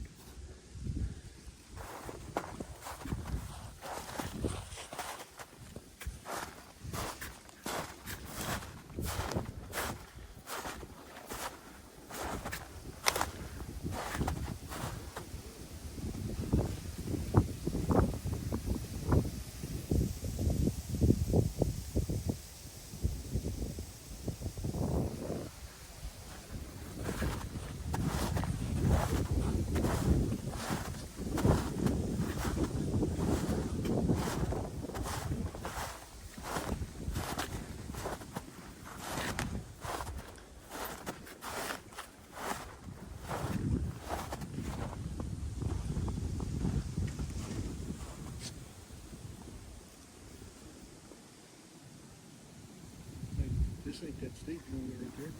This ain't that steep right there.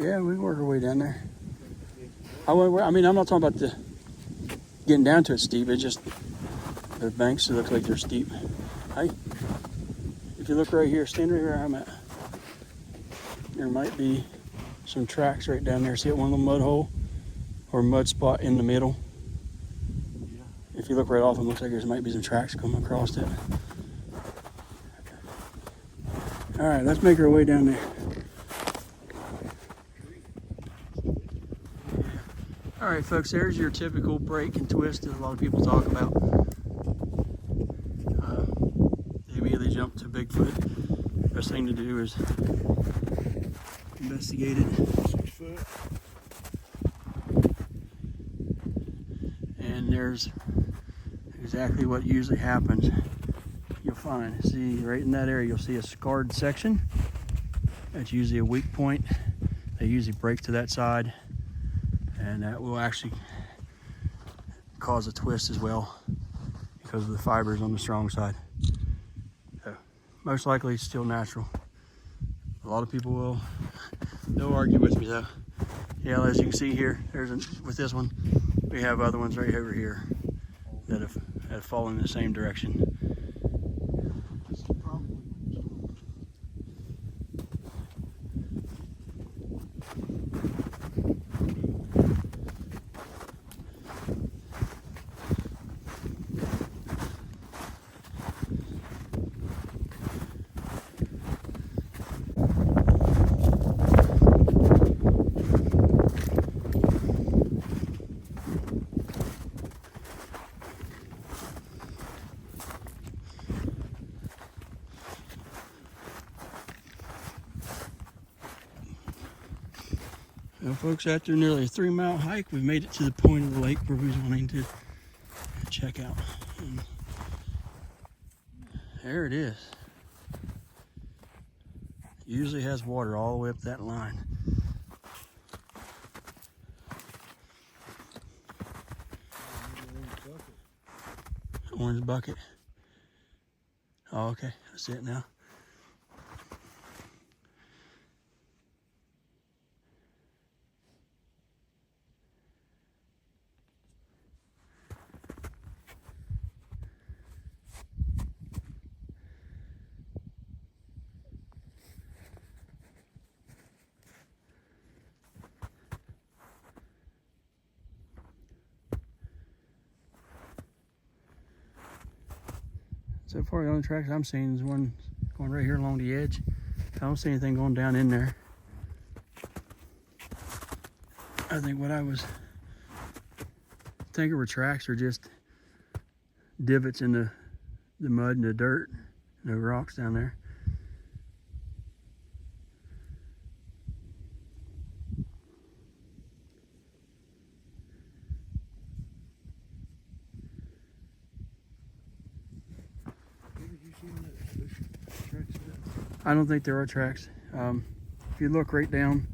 Yeah, we can work our way down there. I mean, I'm not talking about the getting down to it steep. It's just The banks look like they're steep. Hey, if you look right here, stand right here where I'm at. There might be some tracks right down there. See it, one little mud hole or mud spot in the middle? Yeah. If you look right off, it looks like there might be some tracks coming across it. All right, let's make our way down there. All right, folks, there's your typical break and twist that a lot of people talk about. They immediately jump to Bigfoot. Best thing to do is investigate it. 6 foot. And there's exactly what usually happens. You'll find, see right in that area, you'll see a scarred section. That's usually a weak point. They usually break to that side, and that will actually cause a twist as well because of the fibers on the strong side. So most likely it's still natural. A lot of people will, they'll argue with me though. Yeah, as you can see here, with this one, we have other ones right over here that have fallen in the same direction. Well, folks, after nearly a 3-mile hike, we made it to the point of the lake where we was wanting to check out. And there it is. Usually has water all the way up that line. Orange bucket. Oh, okay. I see it now. So far, the only tracks I'm seeing is one going right here along the edge. I don't see anything going down in there. I think what I was thinking were tracks are just divots in the mud and the dirt and the rocks down there. I don't think there are tracks. If you look right down,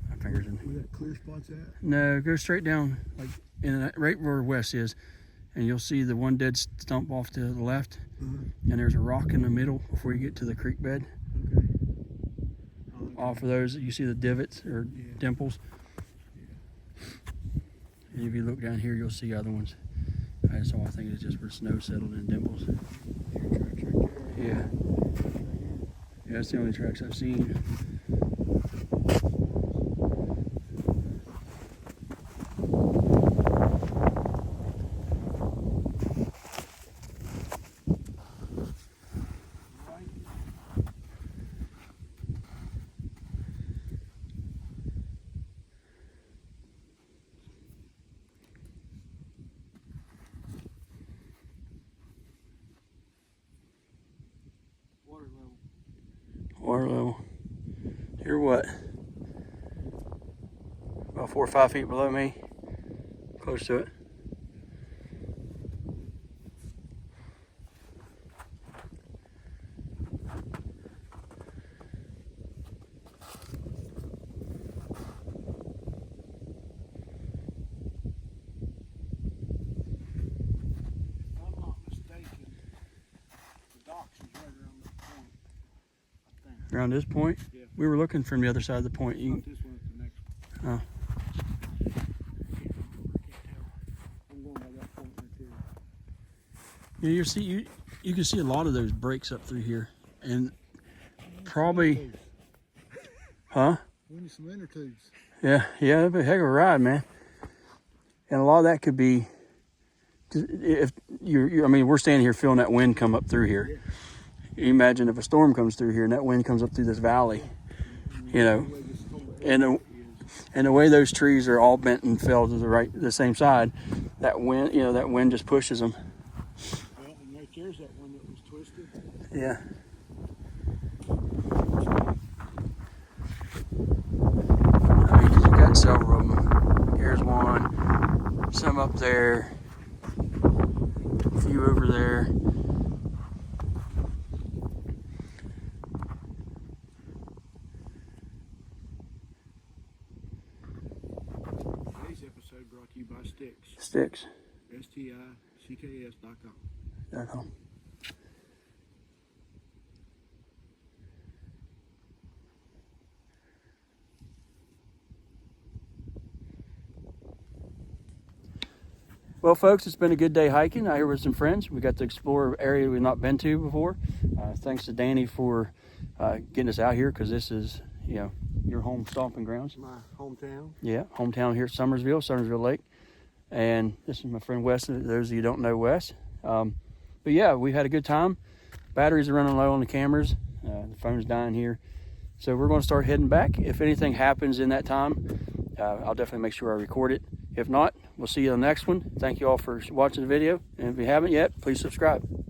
my fingers in. Where that clear spot's at? No, go straight down, like right where Wes is, and you'll see the one dead stump off to the left, and there's a rock in the middle before you get to the creek bed. Okay. Off of those, you see the divots or dimples. And if you look down here, you'll see other ones. That's all I think is just where snow settled in dimples. Yeah. Yeah, that's the only tracks I've seen. Water level. You're what? About 4 or 5 feet below me. Close to it. Around this point? Yeah. We were looking from the other side of the point. Not this one, it's the next one. Oh. I'm going by that point right there. Yeah, you can see a lot of those breaks up through here, and probably, huh? We need some inner tubes. Yeah, that'd be a heck of a ride, man. And a lot of that could be, if I mean, we're standing here feeling that wind come up through here. You imagine if a storm comes through here and that wind comes up through this valley, you know, and the way those trees are all bent and fell to the same side, that wind, you know, that wind just pushes them. Well, and right there's that one that was twisted. Yeah. I mean, 'cause you've got several of them. Here's one, some up there, a few over there. Today's episode brought to you by Sticks. Sticks. STICKS.com. At home. Well, folks, it's been a good day hiking out here with some friends. We got to explore an area we've not been to before. Thanks to Danny for getting us out here, because this is, you know, your home stomping grounds. My hometown. Yeah, hometown here at Summersville Lake. And this is my friend Wes, those of you who don't know Wes. But yeah, we had a good time. Batteries are running low on the cameras. The phone's dying here. So we're going to start heading back. If anything happens in that time, I'll definitely make sure I record it. If not, we'll see you on the next one. Thank you all for watching the video. And if you haven't yet, please subscribe.